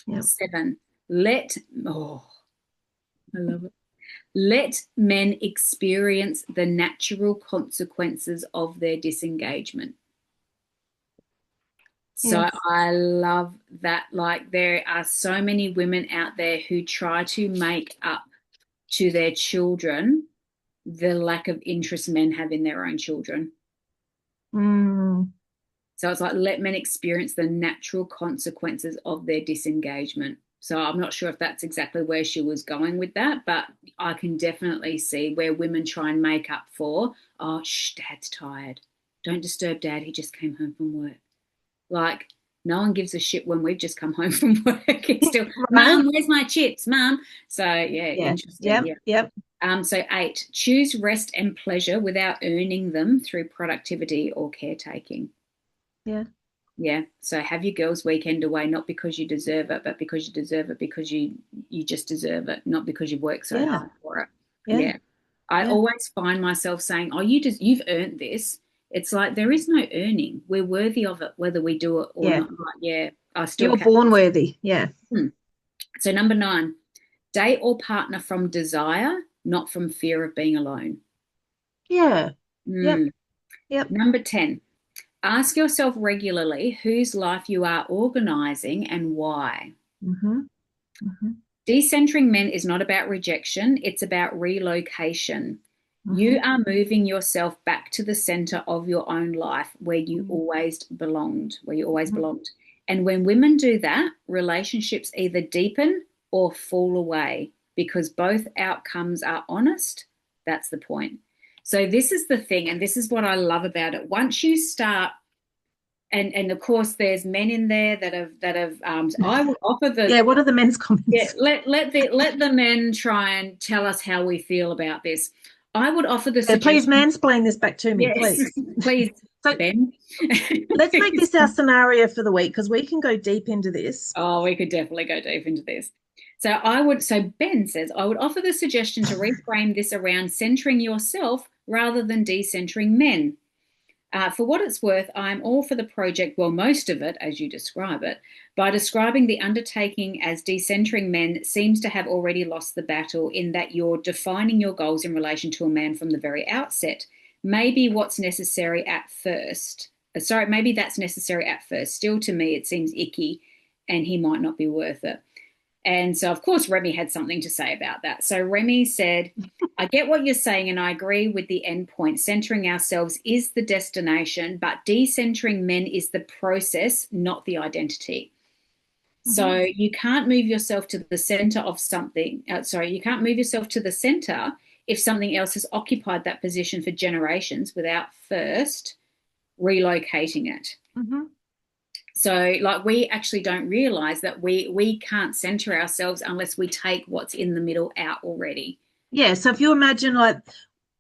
C: 7, I love it. Let men experience the natural consequences of their disengagement. So I love that. Like, there are so many women out there who try to make up to their children the lack of interest men have in their own children. So it's like, let men experience the natural consequences of their disengagement. So I'm not sure if that's exactly where she was going with that, but I can definitely see where women try and make up for, oh, dad's tired. Don't disturb dad. He just came home from work. Like, no one gives a shit when we've just come home from work. It's still, Mum, where's my chips, Mum? So, interesting. So 8, choose rest and pleasure without earning them through productivity or caretaking. So have your girls' weekend away, not because you deserve it, but because you deserve it, because you just deserve it, not because you work so hard for it. I always find myself saying, oh, you've earned this. It's like, there is no earning. We're worthy of it, whether we do it or not. I still
B: You're born worthy.
C: So number 9, date or partner from desire, not from fear of being alone. Number 10, ask yourself regularly whose life you are organizing and why. Decentering men is not about rejection. It's about relocation. You are moving yourself back to the center of your own life where you always belonged, And when women do that, relationships either deepen or fall away because both outcomes are honest. That's the point. So this is the thing, and this is what I love about it. Once you start, and of course there's men in there that have I will offer the
B: what are the men's comments?
C: Let the men try and tell us how we feel about this. I would offer the
B: Please
C: suggestion.
B: mansplain this back to me,
C: Yes,
B: please.
C: please,
B: So
C: Ben.
B: let's make this our scenario for the week, because we can go deep into this.
C: Oh, we could definitely go deep into this. So Ben says, I would offer the suggestion to reframe this around centering yourself rather than decentering men. For what it's worth, I'm all for the project, well, most of it, as you describe it, by describing the undertaking as decentering men seems to have already lost the battle in that you're defining your goals in relation to a man from the very outset. Maybe what's necessary at first, maybe that's necessary at first. Still, to me, it seems icky and he might not be worth it. And so, of course, Remy had something to say about that. So Remy said, I get what you're saying, and I agree with the end point. Centering ourselves is the destination, but decentering men is the process, not the identity. So you can't move yourself to the center of something. You can't move yourself to the center if something else has occupied that position for generations without first relocating it. So, like, we actually don't realize that we can't center ourselves unless we take what's in the middle out already.
B: Yeah. So if you imagine like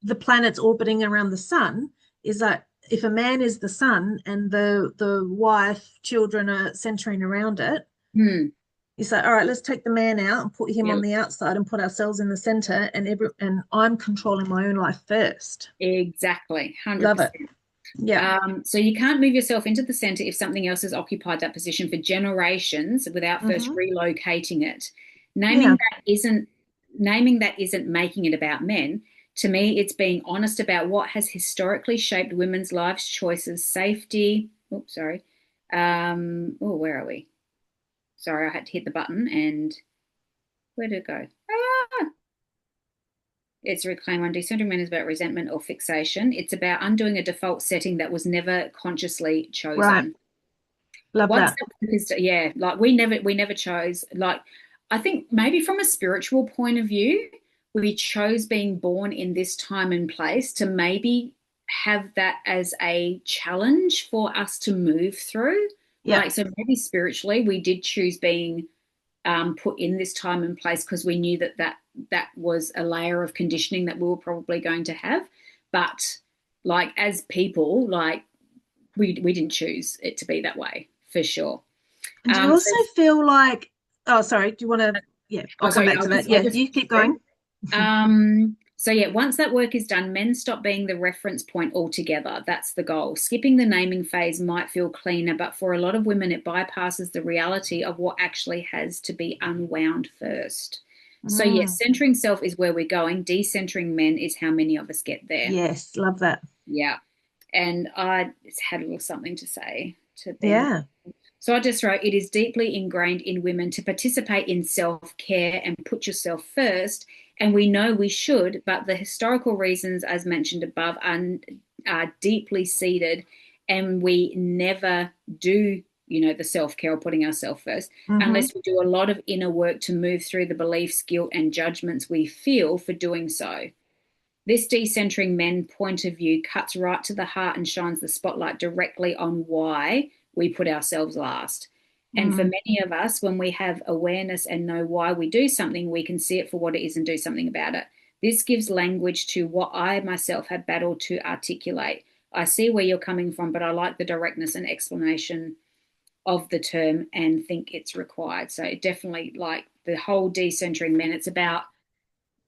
B: the planets orbiting around the sun, is that if a man is the sun and the wife, children are centering around it, you say, all right, let's take the man out and put him on the outside and put ourselves in the center, and I'm controlling my own life first.
C: Exactly. 100%.
B: Love it. Yeah.
C: So you can't move yourself into the center if something else has occupied that position for generations without first relocating it. Naming that isn't making it about men. To me, it's being honest about what has historically shaped women's lives, choices, safety. Where are we? Sorry, I had to hit the button, and where did it go? It's reclaim on decentering men is about resentment or fixation. It's about undoing a default setting that was never consciously chosen.
B: Right. Love that.
C: Like we never chose. Like, I think maybe from a spiritual point of view, we chose being born in this time and place to maybe have that as a challenge for us to move through.
B: Yeah.
C: Like, so maybe spiritually we did choose being put in this time and place because we knew that was a layer of conditioning that we were probably going to have. But like, as people, like, we didn't choose it to be that way, for sure.
B: And do you also feel like, oh, sorry, do you want to, I'll come back to that. Yeah, you keep going.
C: Once that work is done, men stop being the reference point altogether. That's the goal. Skipping the naming phase might feel cleaner, but for a lot of women, it bypasses the reality of what actually has to be unwound first. So, yes, centering self is where we're going. Decentering men is how many of us get there.
B: Yes, love that.
C: Yeah. And I had a little something to say to them.
B: Yeah.
C: So I just wrote, it is deeply ingrained in women to participate in self-care and put yourself first. And we know we should, but the historical reasons, as mentioned above, are deeply seated, and we never do, the self-care or putting ourselves first, unless we do a lot of inner work to move through the beliefs, guilt, and judgments we feel for doing so. This decentering men point of view cuts right to the heart and shines the spotlight directly on why we put ourselves last. And for many of us, when we have awareness and know why we do something, we can see it for what it is and do something about it. This gives language to what I myself have battled to articulate. I see where you're coming from, but I like the directness and explanation of the term and think it's required. So definitely, like, the whole decentering men, it's about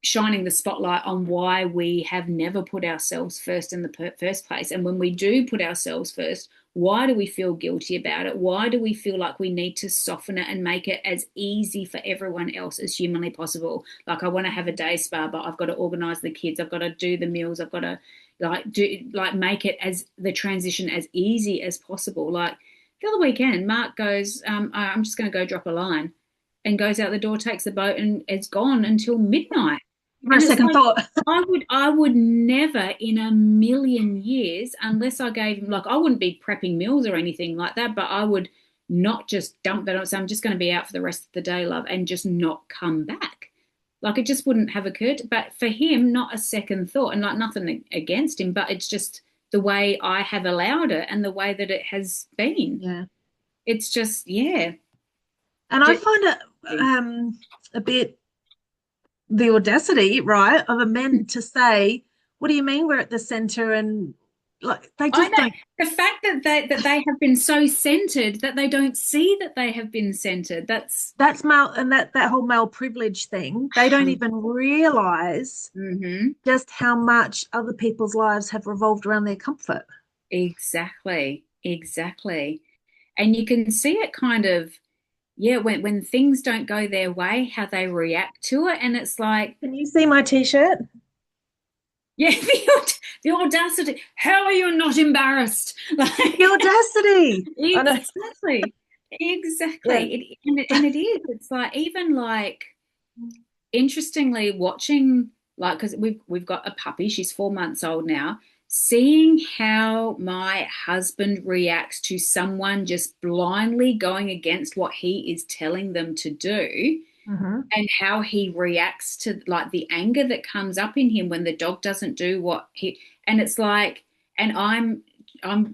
C: shining the spotlight on why we have never put ourselves first in the first place. And when we do put ourselves first, why do we feel guilty about it? Why do we feel like we need to soften it and make it as easy for everyone else as humanly possible? Like, I want to have a day spa, but I've got to organise the kids. I've got to do the meals. I've got to make it as the transition as easy as possible. Like, the other weekend, Mark goes, I'm just going to go drop a line, and goes out the door, takes the boat, and it's gone until midnight.
B: My second thought.
C: I would never in a million years, unless I gave him, like, I wouldn't be prepping meals or anything like that, but I would not just dump that on. So I'm just going to be out for the rest of the day, love, and just not come back. Like, it just wouldn't have occurred. But for him, not a second thought, and like, nothing against him, but it's just the way I have allowed it and the way that it has been.
B: Yeah.
C: It's just, yeah.
B: And I find it a bit the audacity, right, of a man to say, What do you mean we're at the center and like they
C: I
B: just
C: know
B: don't?
C: the fact that they have been so centered that they don't see that they have been centered. That's
B: That's male, and that whole male privilege thing. They don't even realize
C: Mhm.
B: just how much other people's lives have revolved around their comfort.
C: Exactly, exactly. And you can see it kind of, yeah, when things don't go their way, how they react to it. And it's like,
B: Can you see my t-shirt?
C: yeah, the audacity. How are you not embarrassed?
B: The
C: Like,
B: audacity. I know.
C: exactly,
B: Yeah.
C: exactly. And it is. It's like even like interestingly watching like because we've got a puppy. She's 4 months old now. Seeing how my husband reacts to someone just blindly going against what he is telling them to do,
B: Hmm.
C: and how he reacts to like the anger that comes up in him when the dog doesn't do what he, and it's like, and I'm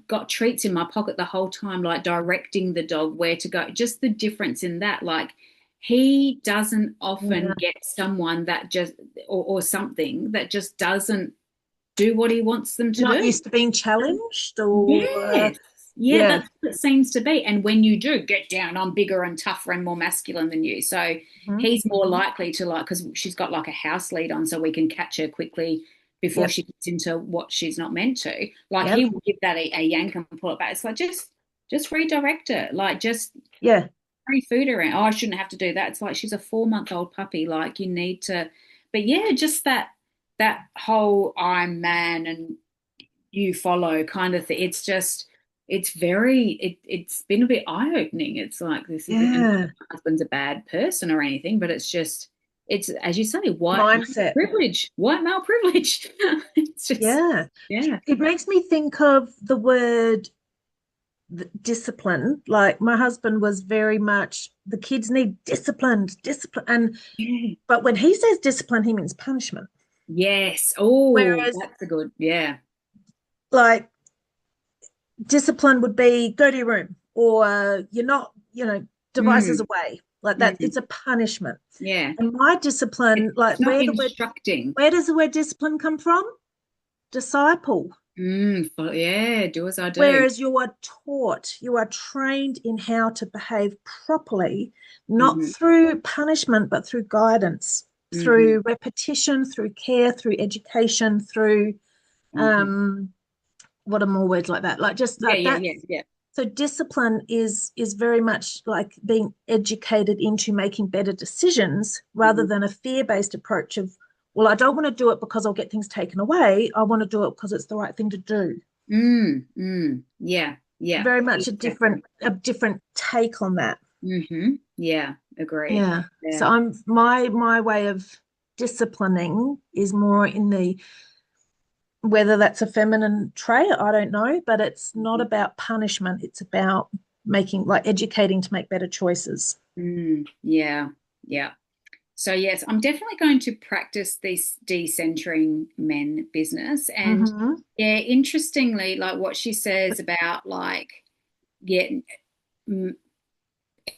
C: got treats in my pocket the whole time, like directing the dog where to go. Just the difference in that, like he doesn't often
B: Yeah.
C: get someone that just or something that just doesn't do what he wants them to
B: Not
C: do.
B: used to being challenged or
C: Yes. Yeah,
B: yeah.
C: that's what it seems to be. And when you do get down, I'm bigger and tougher and more masculine than you. So
B: Mhm.
C: he's more likely to like, because she's got like a house lead on, so we can catch her quickly before
B: Yep.
C: she gets into what she's not meant to. Like
B: Yep.
C: he will give that a yank and pull it back. It's like just redirect her. Like just
B: Yeah.
C: free food around. Oh, I shouldn't have to do that. It's like she's a 4 month old puppy. Like you need to, but yeah, just that whole I'm man and you follow kind of thing. It's just it's been a bit eye opening. It's like this isn't, and
B: Yeah.
C: my husband's a bad person or anything, but it's just it's as you say, white male
B: Mindset.
C: privilege, white male privilege. It's just
B: Yeah.
C: yeah.
B: It makes me think of the word discipline. Like my husband was very much the kids need discipline, and
C: Yeah.
B: but when he says discipline, he means punishment.
C: Yes. Oh,
B: Whereas
C: that's a good yeah.
B: like discipline would be go to your room or you're not, devices
C: Mm,
B: away. Like that,
C: mm,
B: it's a punishment.
C: yeah.
B: And my discipline, like
C: It's not instructing.
B: where does the word discipline come from? Disciple.
C: Yeah, do as I do.
B: Whereas you are trained in how to behave properly, not
C: Hmm.
B: through punishment, but through guidance,
C: Hmm.
B: through repetition, through care, through education, through
C: Hmm.
B: what are more words like that? Like just
C: Yeah, yeah,
B: that.
C: yeah, yeah.
B: So discipline is very much like being educated into making better decisions rather
C: Mhm.
B: than a fear-based approach of, well, I don't want to do it because I'll get things taken away. I want to do it because it's the right thing to do.
C: Yeah, yeah,
B: Very much
C: exactly.
B: a different take on that.
C: Yeah, agreed.
B: Yeah. So
C: Yeah.
B: I'm my way of disciplining is more in the whether that's a feminine trait, I don't know, but it's not
C: Mhm.
B: about punishment. It's about making like educating to make better choices.
C: Yeah, yeah. So yes, I'm definitely going to practice this decentering men business. And
B: Mm-hmm.
C: yeah, interestingly, like what she says about like, yeah, m-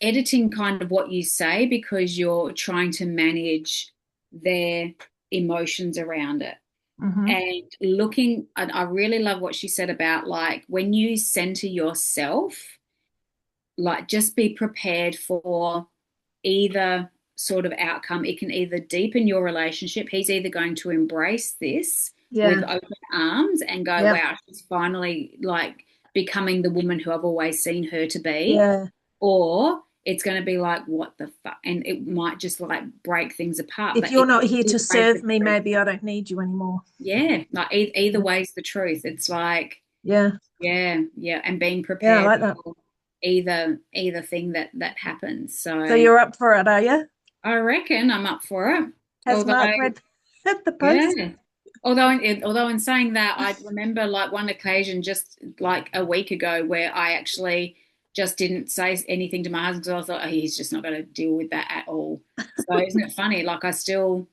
C: editing kind of what you say because you're trying to manage their emotions around it.
B: Mm-hmm.
C: And looking, and I really love what she said about like when you center yourself, like just be prepared for either sort of outcome. It can either deepen your relationship. He's either going to embrace this with
B: Yeah.
C: open arms and go,
B: Yeah.
C: wow, she's finally like becoming the woman who I've always seen her to be,
B: Yeah.
C: or it's going to be like, what the fuck? And it might just like break things apart.
B: If
C: But
B: you're not here
C: either
B: to
C: way's the
B: serve me,
C: truth.
B: maybe I don't need you anymore.
C: Yeah, like either
B: Yeah.
C: way's the truth. It's like,
B: Yeah.
C: yeah, yeah, and being
B: Yeah, I
C: prepared
B: like that.
C: for either thing that happens.
B: So
C: So
B: you're up for it, are you?
C: I reckon I'm up for it.
B: Has
C: Although,
B: Mark read the post?
C: yeah. Although in saying that, I remember like one occasion just like a week ago where I actually just didn't say anything to my husband because I thought, oh, he's just not going to deal with that at all. So isn't it funny? Like I still,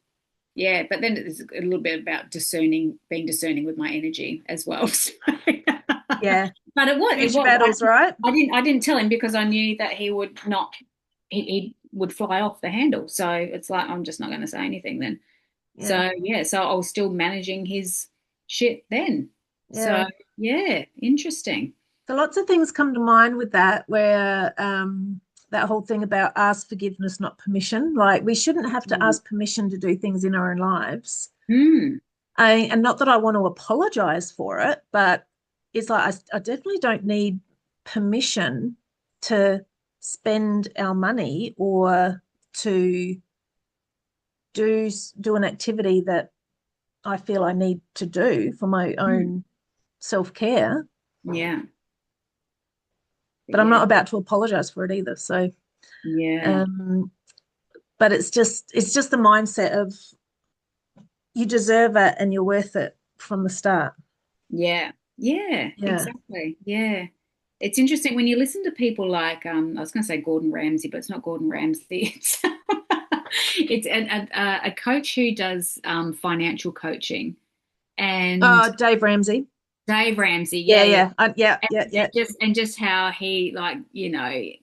C: yeah, but then it's a little bit about being discerning with my energy as well. So.
B: Yeah.
C: But it
B: Choose your
C: was.
B: battles, right?
C: I didn't tell him because I knew that he would not. He would fly off the handle. So it's like I'm just not going to say anything then.
B: Yeah.
C: So yeah, so I was still managing his. shit then.
B: Yeah.
C: So yeah, interesting.
B: So lots of things come to mind with that, where that whole thing about ask forgiveness, not permission. Like we shouldn't have to ask permission to do things in our own lives.
C: Mm.
B: And not that I want to apologize for it, but it's like I definitely don't need permission to spend our money or to do an activity that I feel I need to do for my own self-care.
C: Yeah.
B: But I'm
C: Yeah.
B: not about to apologize for it either. So
C: Yeah.
B: but it's just the mindset of you deserve it and you're worth it from the start.
C: Yeah. Yeah,
B: Yeah.
C: exactly. Yeah. It's interesting when you listen to people like I was going to say Gordon Ramsay, but it's not Gordon Ramsay. It's a coach who does financial coaching, and
B: Dave Ramsey.
C: Dave Ramsay,
B: Yeah,
C: yeah, yeah,
B: yeah. Yeah, yeah, yeah.
C: and just how he, like, when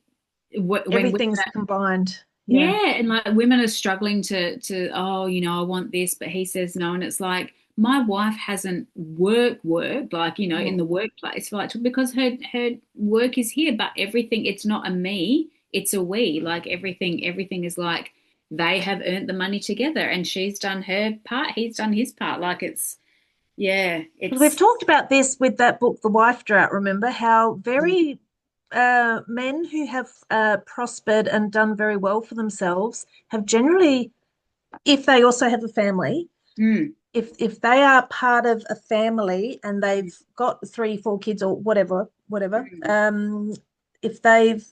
C: women
B: Everything's combined. Yeah.
C: yeah, and like women are struggling to oh, I want this, but he says no, and it's like my wife hasn't worked like, in the workplace, like, because her work is here, but everything, it's not a me, it's a we. Like everything is like they have earned the money together, and she's done her part, he's done his part. Like it's yeah,
B: Because we've
C: it's
B: talked about this with that book, The Wife Drought, remember how very men who have prospered and done very well for themselves have generally, if they also have a family,
C: mm,
B: if they are part of a family and they've got 3, 4 kids or whatever, if they've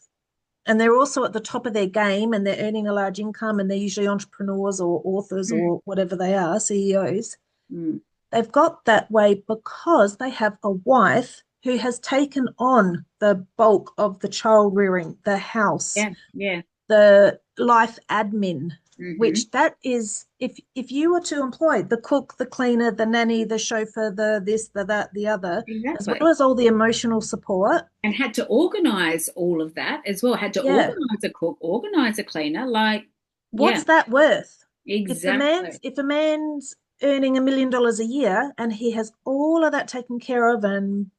B: and they're also at the top of their game and they're earning a large income and they're usually entrepreneurs or authors
C: mm,
B: or whatever they are, CEOs,
C: mm.
B: they've got that way because they have a wife who has taken on the bulk of the child rearing, the house,
C: Yeah, yeah.
B: the life admin,
C: Mm-hmm.
B: which that is, if you were to employ the cook, the cleaner, the nanny, the chauffeur, the this, the that, the other, as well
C: Exactly.
B: as all the emotional support.
C: And had to organize all of that as well. Had to
B: Yeah.
C: organize a cook, organize a cleaner. Like, yeah,
B: What's that worth?
C: exactly.
B: If a man's earning $1 million a year and he has all of that taken care of and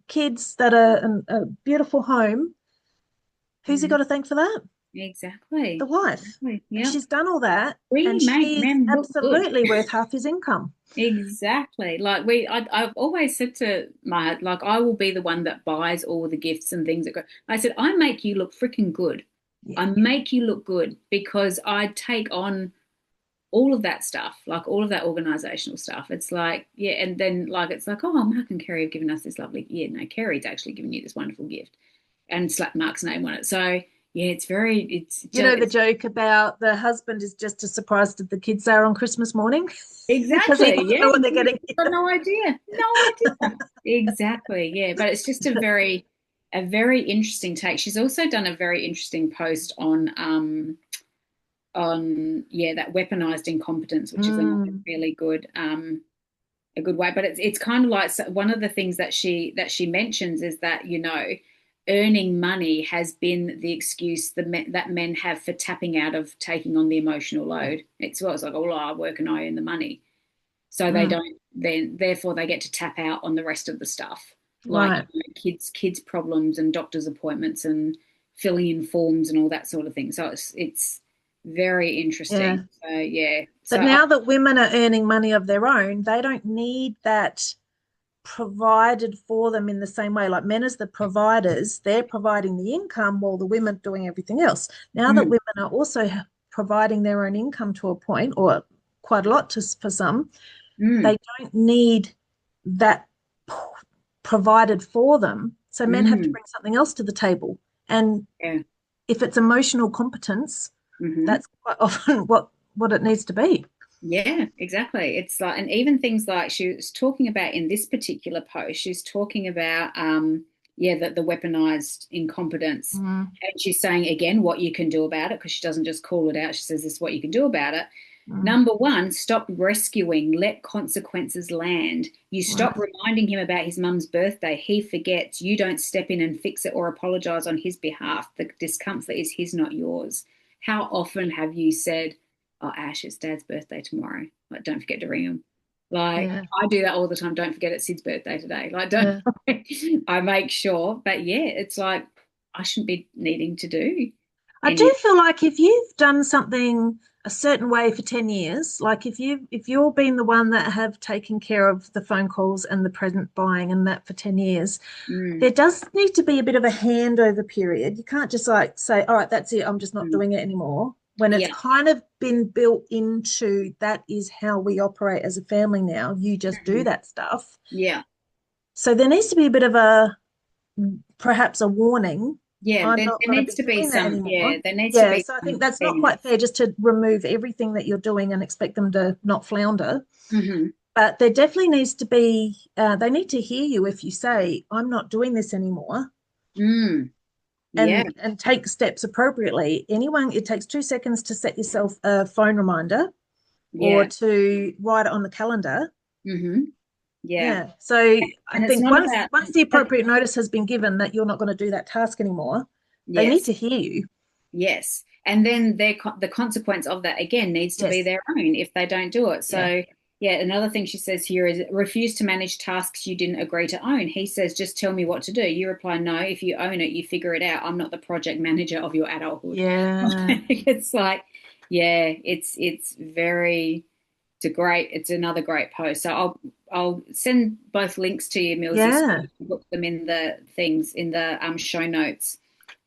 B: kids that are in a beautiful home, who's he
C: Mhm.
B: got to thank for that? The
C: Exactly.
B: wife.
C: Exactly.
B: And
C: Yeah.
B: she's done all that
C: We
B: and
C: make
B: she's
C: men look good.
B: absolutely worth half his income.
C: Exactly. Like I've always said to my, like, I will be the one that buys all the gifts and things that go. I said, I make you look freaking good.
B: Yeah.
C: I make you look good because I take on all of that stuff, like all of that organizational stuff. It's like, yeah, and then like it's like, oh, Mark and Kerry have given us this lovely, yeah, no, Kerry's actually given you this wonderful gift and slap Mark's name on it. So yeah, it's
B: You
C: just
B: know the joke about the husband is just as surprised as the kids are on Christmas morning because he
C: exactly,
B: doesn't
C: yeah.
B: know what they're getting.
C: Got no idea, no idea. Exactly, yeah. But it's just a very interesting take. She's also done a very interesting post on yeah, that weaponized incompetence, which is another
B: Mm,
C: really good a good way. But it's kind of like one of the things that she mentions is that earning money has been the excuse that men have for tapping out of taking on the emotional load. It's like, oh, well, I work and I earn the money, so they
B: mm,
C: don't, then therefore they get to tap out on the rest of the stuff, like
B: right.
C: kids problems and doctor's appointments and filling in forms and all that sort of thing. So it's very
B: Yeah.
C: interesting. So yeah, so
B: But
C: I,
B: now that women are earning money of their own, they don't need that provided for them in the same way. Like men as the providers, they're providing the income while the women are doing everything else. Now that
C: mm,
B: women are also providing their own income to a point, or quite a lot for some,
C: mm,
B: they don't need that provided for them. So men have to
C: mm,
B: bring something else to the table. And
C: yeah.
B: if it's emotional competence,
C: Hmm.
B: that's quite often what it needs to be.
C: Yeah, exactly. It's like, and even things like she was talking about in this particular post, she's talking about, yeah, the weaponized incompetence.
B: Mm,
C: And she's saying again what you can do about it, because she doesn't just call it out. She says this is what you can do about it.
B: mm,
C: Number one, stop rescuing, let consequences land. You stop
B: right.
C: reminding him about his mum's birthday. He forgets. You don't step in and fix it or apologize on his behalf. The discomfort is his, not yours. How often have you said, oh, Ash, it's Dad's birthday tomorrow. Like, don't forget to ring him. Like,
B: Yeah.
C: I do that all the time. Don't forget it's Sid's birthday today. Like, don't I make sure. But yeah, it's like I shouldn't be needing to do
B: I
C: any.
B: do feel like if you've done something a certain way for 10 years, like if you're being the one that have taken care of the phone calls and the present buying and that for 10 years,
C: Mm,
B: there does need to be a bit of a handover period. You can't just like say, all right, that's it, I'm just not
C: mm.
B: doing it anymore. When it's
C: Yeah.
B: kind of been built into that is how we operate as a family now. You just do
C: Mhm.
B: that stuff.
C: Yeah.
B: So there needs to be a bit of a perhaps a warning.
C: Yeah.
B: I'm
C: There
B: not going to
C: needs
B: be
C: to be
B: doing that
C: some,
B: anymore.
C: there needs to
B: Yeah,
C: be
B: so I think
C: some
B: that's not quite
C: fairness.
B: fair just to remove everything that you're doing and expect them to not flounder.
C: Hmm.
B: But there definitely needs to be, they need to hear you if you say, I'm not doing this anymore,
C: Mm. Yeah.
B: and take steps appropriately. Anyone, it takes 2 seconds to set yourself a phone reminder or
C: Yeah.
B: to write it on the calendar.
C: Hmm. Yeah.
B: Yeah. So I
C: And it's
B: think
C: not
B: once
C: about
B: once the appropriate notice has been given that you're not going to do that task anymore, they need
C: yes.
B: to hear you.
C: Yes. And then the consequence of that again needs to be
B: Yes.
C: their own if they don't do it.
B: Yeah.
C: So, yeah, another thing she says here is refuse to manage tasks you didn't agree to own. He says, just tell me what to do. You reply, no, if you own it, you figure it out. I'm not the project manager of your adulthood.
B: Yeah.
C: It's like, yeah, it's very, it's another great post. So I'll send both links to you, Millsy, so
B: Yeah.
C: you can put them in the things in the show notes.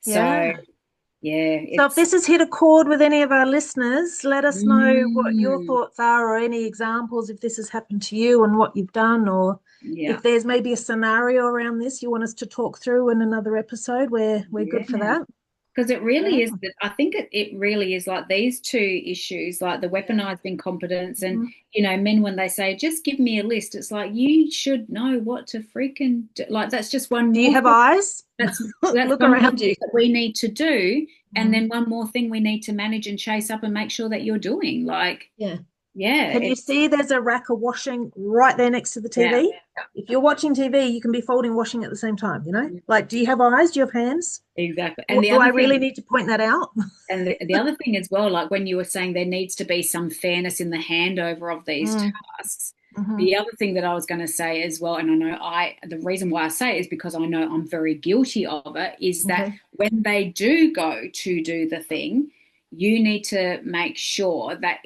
C: So
B: Yeah.
C: yeah,
B: So if
C: it's
B: this has hit a chord with any of our listeners, let us know what your
C: mm,
B: thoughts are or any examples if this has happened to you and what you've done, or
C: yeah,
B: if there's maybe a scenario around this you want us to talk through in another episode where we're good for
C: yeah.
B: that.
C: Because it
B: Yeah.
C: really is that I think it really is like these two issues, like the
B: Yeah.
C: weaponized incompetence and
B: Mhm.
C: men when they say just give me a list, it's like you should know what to freaking do. Like that's just one
B: Do you
C: more
B: have
C: thing.
B: eyes?
C: That's
B: Look
C: one more
B: around
C: thing
B: you.
C: that we need to do, and
B: Mm.
C: then one more thing we need to manage and chase up and make sure that you're doing. Like,
B: Yeah.
C: yeah,
B: Can you
C: it's
B: see there's a rack of washing right there next to the
C: yeah.
B: TV? If you're watching TV, you can be folding washing at the same time, you know? Like, do you have eyes? Do you have hands?
C: Exactly. And
B: What,
C: the
B: do I
C: other
B: really
C: thing
B: need to point that out?
C: And the other thing as well, like when you were saying there needs to be some fairness in the handover of these
B: Mm,
C: tasks.
B: mhm.
C: The other thing that I was going to say as well, and I know the reason why I say it is because I know I'm very guilty of it, is that
B: Okay.
C: when they do go to do the thing, you need to make sure that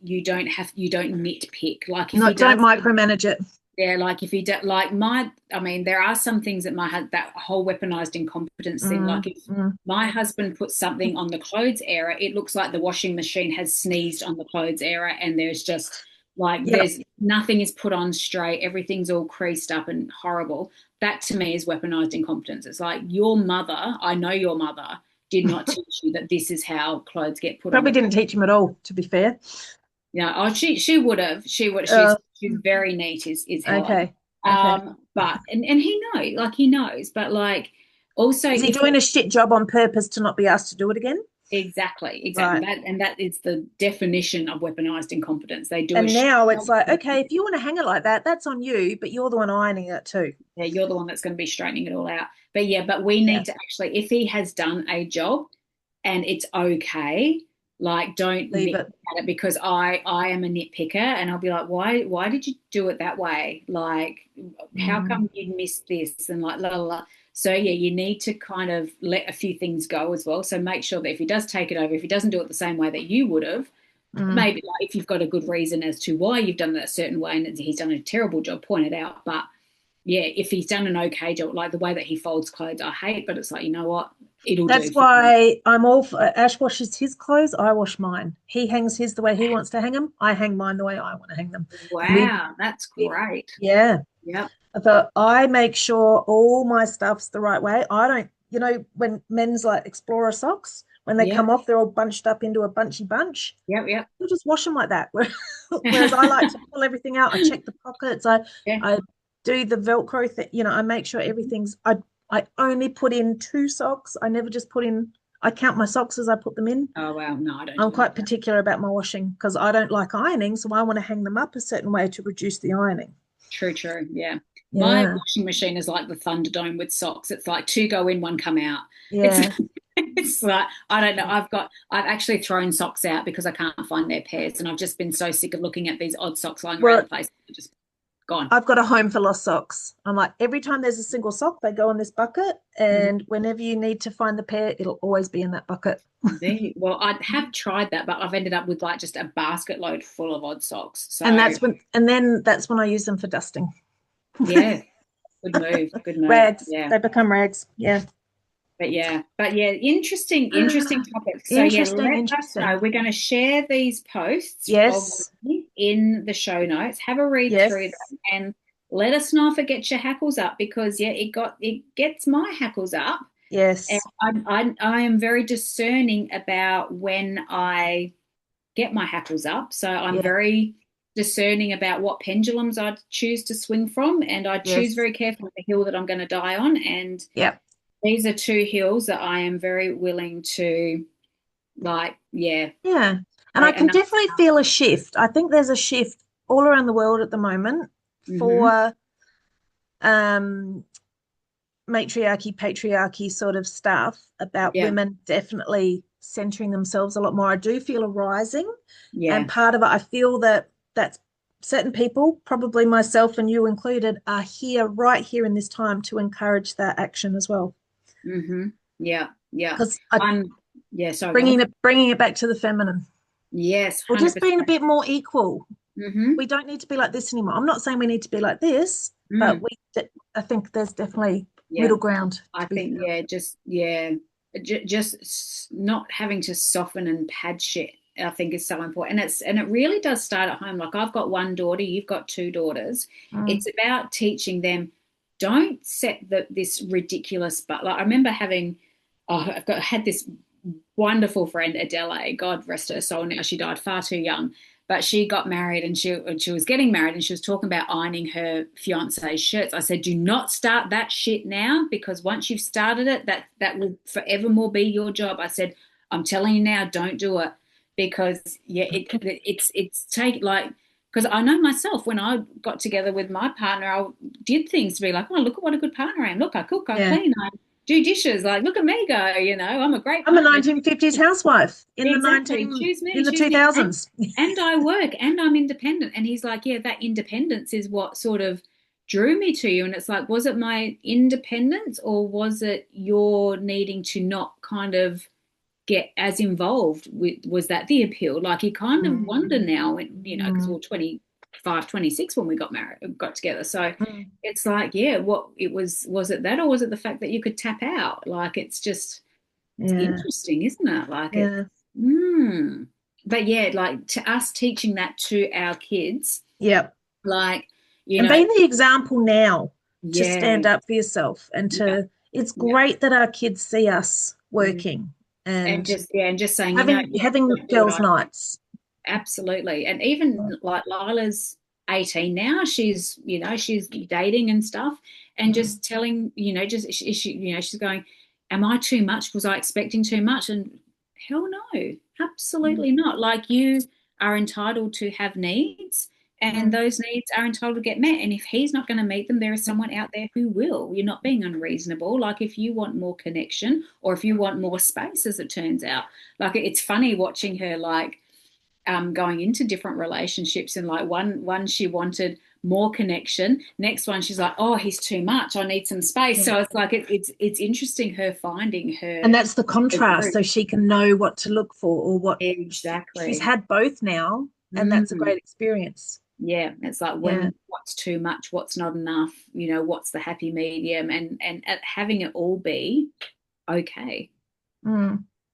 C: you don't nitpick. Like if
B: No,
C: he
B: don't
C: does
B: micromanage it.
C: yeah, like if he did, I mean, there are some things that that whole weaponized incompetence thing. Like
B: Mm,
C: if
B: mm.
C: my husband puts something on the clothes area, it looks like the washing machine has sneezed on the clothes area, and there's just like
B: Yep.
C: there's nothing is put on straight, everything's all creased up and horrible. That to me is weaponized incompetence. It's like your mother, I know your mother did not teach you that this is how clothes get put on
B: Probably
C: the
B: didn't teach him at all, to be fair.
C: yeah, oh, she would have.
B: Uh,
C: She's very neat. Is Helen.
B: okay. Okay.
C: But and he knows. But like also
B: Is he
C: if
B: doing a shit job on purpose to not be asked to do it again?
C: exactly
B: Right.
C: that is the definition of weaponized incompetence. They do a
B: And
C: shit
B: now
C: job.
B: it's like, okay, if you want to hang it like that, that's on you, but you're the one ironing it too.
C: Yeah, you're the one that's going to be straightening it all out. But yeah, but we
B: Yeah.
C: need to actually, if he has done a job and it's okay, like don't
B: Leave
C: nitpick
B: it.
C: at it because I am a nitpicker and I'll be like, why did you do it that way? Like, how
B: Mm,
C: come you missed this and like la la la. So yeah, you need to kind of let a few things go as well. So make sure that if he does take it over, if he doesn't do it the same way that you would have,
B: mm.
C: maybe like if you've got a good reason as to why you've done that a certain way and he's done a terrible job, point it out. But yeah, if he's done an okay job, like the way that he folds clothes, I hate, but it's like, you know what? It'll
B: That's
C: do for him.
B: why I'm all for Ash washes his clothes, I wash mine. He hangs his the way he wants to hang them. I hang mine the way I want to hang them. We,
C: Wow, that's great.
B: yeah.
C: Yep.
B: But I make sure all my stuff's the right way. I don't, when men's like explorer socks, when they
C: Yep.
B: come off, they're all bunched up into a bunchy bunch.
C: Yep.
B: You just wash them like that. Whereas I like to pull everything out. I check the pockets.
C: Yeah.
B: I do the Velcro thing. I make sure everything's. I only put in 2 socks. I never just put in. I count my socks as I put them in.
C: Oh wow, no, I don't
B: I'm
C: do
B: quite
C: that.
B: particular about my washing because I don't like ironing, so I want to hang them up a certain way to reduce the ironing.
C: True. Yeah. My
B: Yeah,
C: washing machine is like the Thunderdome with socks. It's like two go in, one come out. It's
B: yeah.
C: It's like, I don't know. I've actually thrown socks out because I can't find their pairs, and I've just been so sick of looking at these odd socks lying around
B: Well,
C: the place. They're just gone.
B: I've got a home for lost socks. I'm like, every time there's a single sock, they go in this bucket, and whenever you need to find the pair, it'll always be in that bucket.
C: Well, I have tried that, but I've ended up with like just a basket load full of odd socks. So,
B: And that's when I use them for dusting.
C: yeah, good move. Good move.
B: Rags.
C: Yeah.
B: They become rags. Yeah.
C: But yeah, interesting topic. So
B: Interesting.
C: let us know. We're going to share these posts
B: Yes.
C: in the show notes. Have a read through them and let us know if it gets your hackles up, because it gets my hackles up.
B: Yes.
C: And I am very discerning about when I get my hackles up. So I'm very discerning about what pendulums I choose to swing from, and I choose very carefully the hill that I'm going to die on. And these are two hills that I am very willing to, like,
B: and I can definitely feel a shift. I think there's a shift all around the world at the moment for matriarchy, patriarchy sort of stuff about women definitely centering themselves a lot more. I do feel a rising, and part of it, I feel that's certain people, probably myself and you included, are right here in this time to encourage that action as well.
C: Yeah.
B: Because
C: sorry,
B: bringing it back to the feminine.
C: Yes, 100%.
B: Or just being a bit more equal. We don't need to be like this anymore. I'm not saying we need to be like this, but I think there's definitely middle ground.
C: I think just not having to soften and pad shit, I think, is so important. And it really does start at home. Like, I've got one daughter, you've got two daughters. It's about teaching them, don't set this ridiculous, but like, I remember had this wonderful friend, Adele, God rest her soul now, she died far too young, but she got married, and she was getting married, and she was talking about ironing her fiance's shirts. I said, do not start that shit now, because once you've started it, that will forevermore be your job. I said, I'm telling you now, don't do it, because because I know myself, when I got together with my partner, I did things to be like, oh, look at what a good partner I am. Look, I cook, I clean, I do dishes. Like, look at me go, I'm a great partner.
B: I'm a 1950s housewife in the 2000s.
C: And I work and I'm independent. And he's like, yeah, that independence is what sort of drew me to you. And it's like, was it my independence, or was it your needing to not kind of get as involved with, was that the appeal? Like, you kind of wonder now, because we were 25, 26 when we got together. So it's like, what it was it that, or was it the fact that you could tap out? Like, it's just interesting, isn't it? Like, but like, to us teaching that to our kids, like,
B: and being the example now to stand up for yourself, and to it's great that our kids see us working. And just
C: saying,
B: having girls' nights.
C: Absolutely. And even like Lila's 18 now, she's dating and stuff, and just telling, she's going, am I too much? Was I expecting too much? And hell no, absolutely not. Like, you are entitled to have needs, and those needs are entitled to get met. And if he's not going to meet them, there is someone out there who will. You're not being unreasonable. Like, if you want more connection, or if you want more space, as it turns out. Like, it's funny watching her, like, going into different relationships, and like one she wanted more connection, next one she's like, oh, he's too much, I need some space. So it's like, it's interesting, her finding her,
B: and that's the contrast, so she can know what to look for, or what
C: exactly.
B: She's had both now, and that's a great experience.
C: It's like, when what's too much, what's not enough, what's the happy medium, and having it all be okay.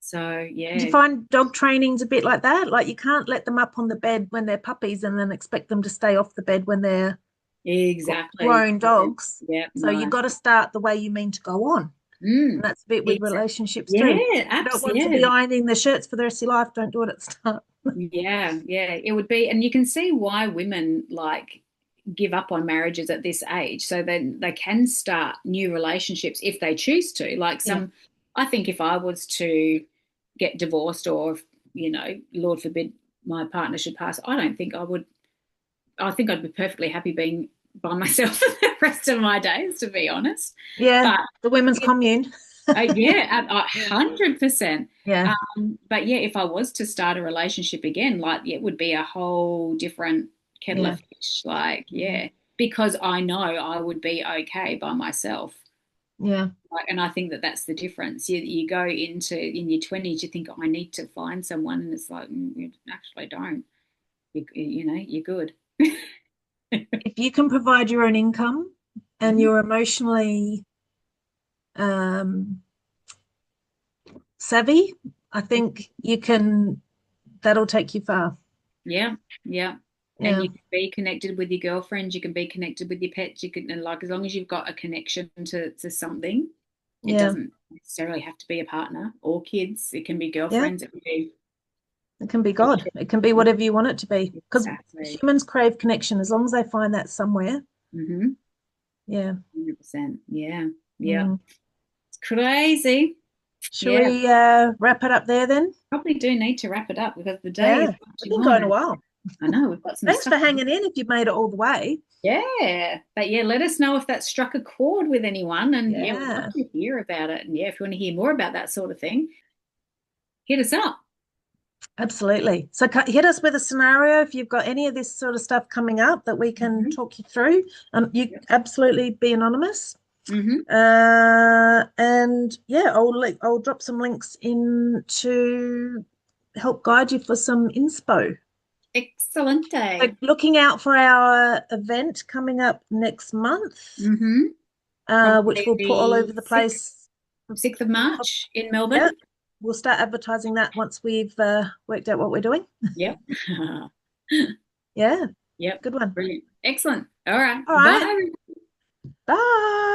C: So do
B: you find dog training's a bit like that? Like, you can't let them up on the bed when they're puppies and then expect them to stay off the bed when they're grown dogs. You got to start the way you mean to go on. And that's a bit with relationships too.
C: Absolutely.
B: You don't want to be ironing their shirts for the rest of your life. Don't do it at the start.
C: It would be, and you can see why women like give up on marriages at this age, so then they can start new relationships if they choose to. Like, I think if I was to get divorced, or Lord forbid my partner should pass, I don't think I would. I think I'd be perfectly happy being by myself for the rest of my days, to be honest.
B: But the women's commune.
C: Yeah, 100%.
B: Yeah,
C: But yeah, if I was to start a relationship again, like it would be a whole different kettle
B: yeah,
C: of fish. Like, yeah, because I know I would be okay by myself.
B: yeah,
C: Like, and I think that that's the difference. You go into in your 20s, you think, oh, I need to find someone, and it's like you actually don't. You know, you're good.
B: if you can provide your own income and
C: Mhm.
B: you're emotionally um, savvy, I think you can, that'll take you far.
C: Yeah, yeah. And
B: Yeah,
C: you can be connected with your girlfriends, you can be connected with your pets, you can, and like as long as you've got a connection to something, it
B: yeah,
C: doesn't necessarily have to be a partner or kids. It can be
B: yeah.
C: girlfriends, it can be
B: It can be God. It can be whatever you want it to be. Because
C: exactly.
B: humans crave connection as long as they find that somewhere.
C: Mm-hmm.
B: Yeah.
C: 100%. Yeah. Yeah.
B: Mm.
C: It's crazy.
B: Shall
C: Yeah.
B: we wrap it up there then?
C: Probably do need to wrap it up because the day is
B: Yeah. We've
C: marching
B: been
C: on.
B: going a
C: And
B: while.
C: I know we've got some
B: Thanks
C: stuff.
B: for hanging in if you've made it all the way.
C: Yeah. But yeah, let us know if that struck a chord with anyone. And yeah, we'd love
B: Yeah,
C: to hear about it. And yeah, if you want to hear more about that sort of thing, hit us up.
B: absolutely. So hit us with a scenario if you've got any of this sort of stuff coming up that we can
C: Mm-hmm.
B: talk you through. You absolutely be anonymous.
C: Mm-hmm.
B: And yeah, I'll drop some links in to help guide you for some inspo.
C: Excellent
B: So
C: day.
B: looking out for our event coming up next month,
C: Mm-hmm.
B: which
C: Probably
B: we'll put all over
C: the
B: the
C: 6th,
B: place.
C: 6th of March in
B: Yeah,
C: Melbourne.
B: we'll start advertising that once we've worked out what we're doing.
C: Yep.
B: Yeah,
C: Yep.
B: good one.
C: Brilliant. Excellent. All right.
B: All right,
C: Bye.
B: bye.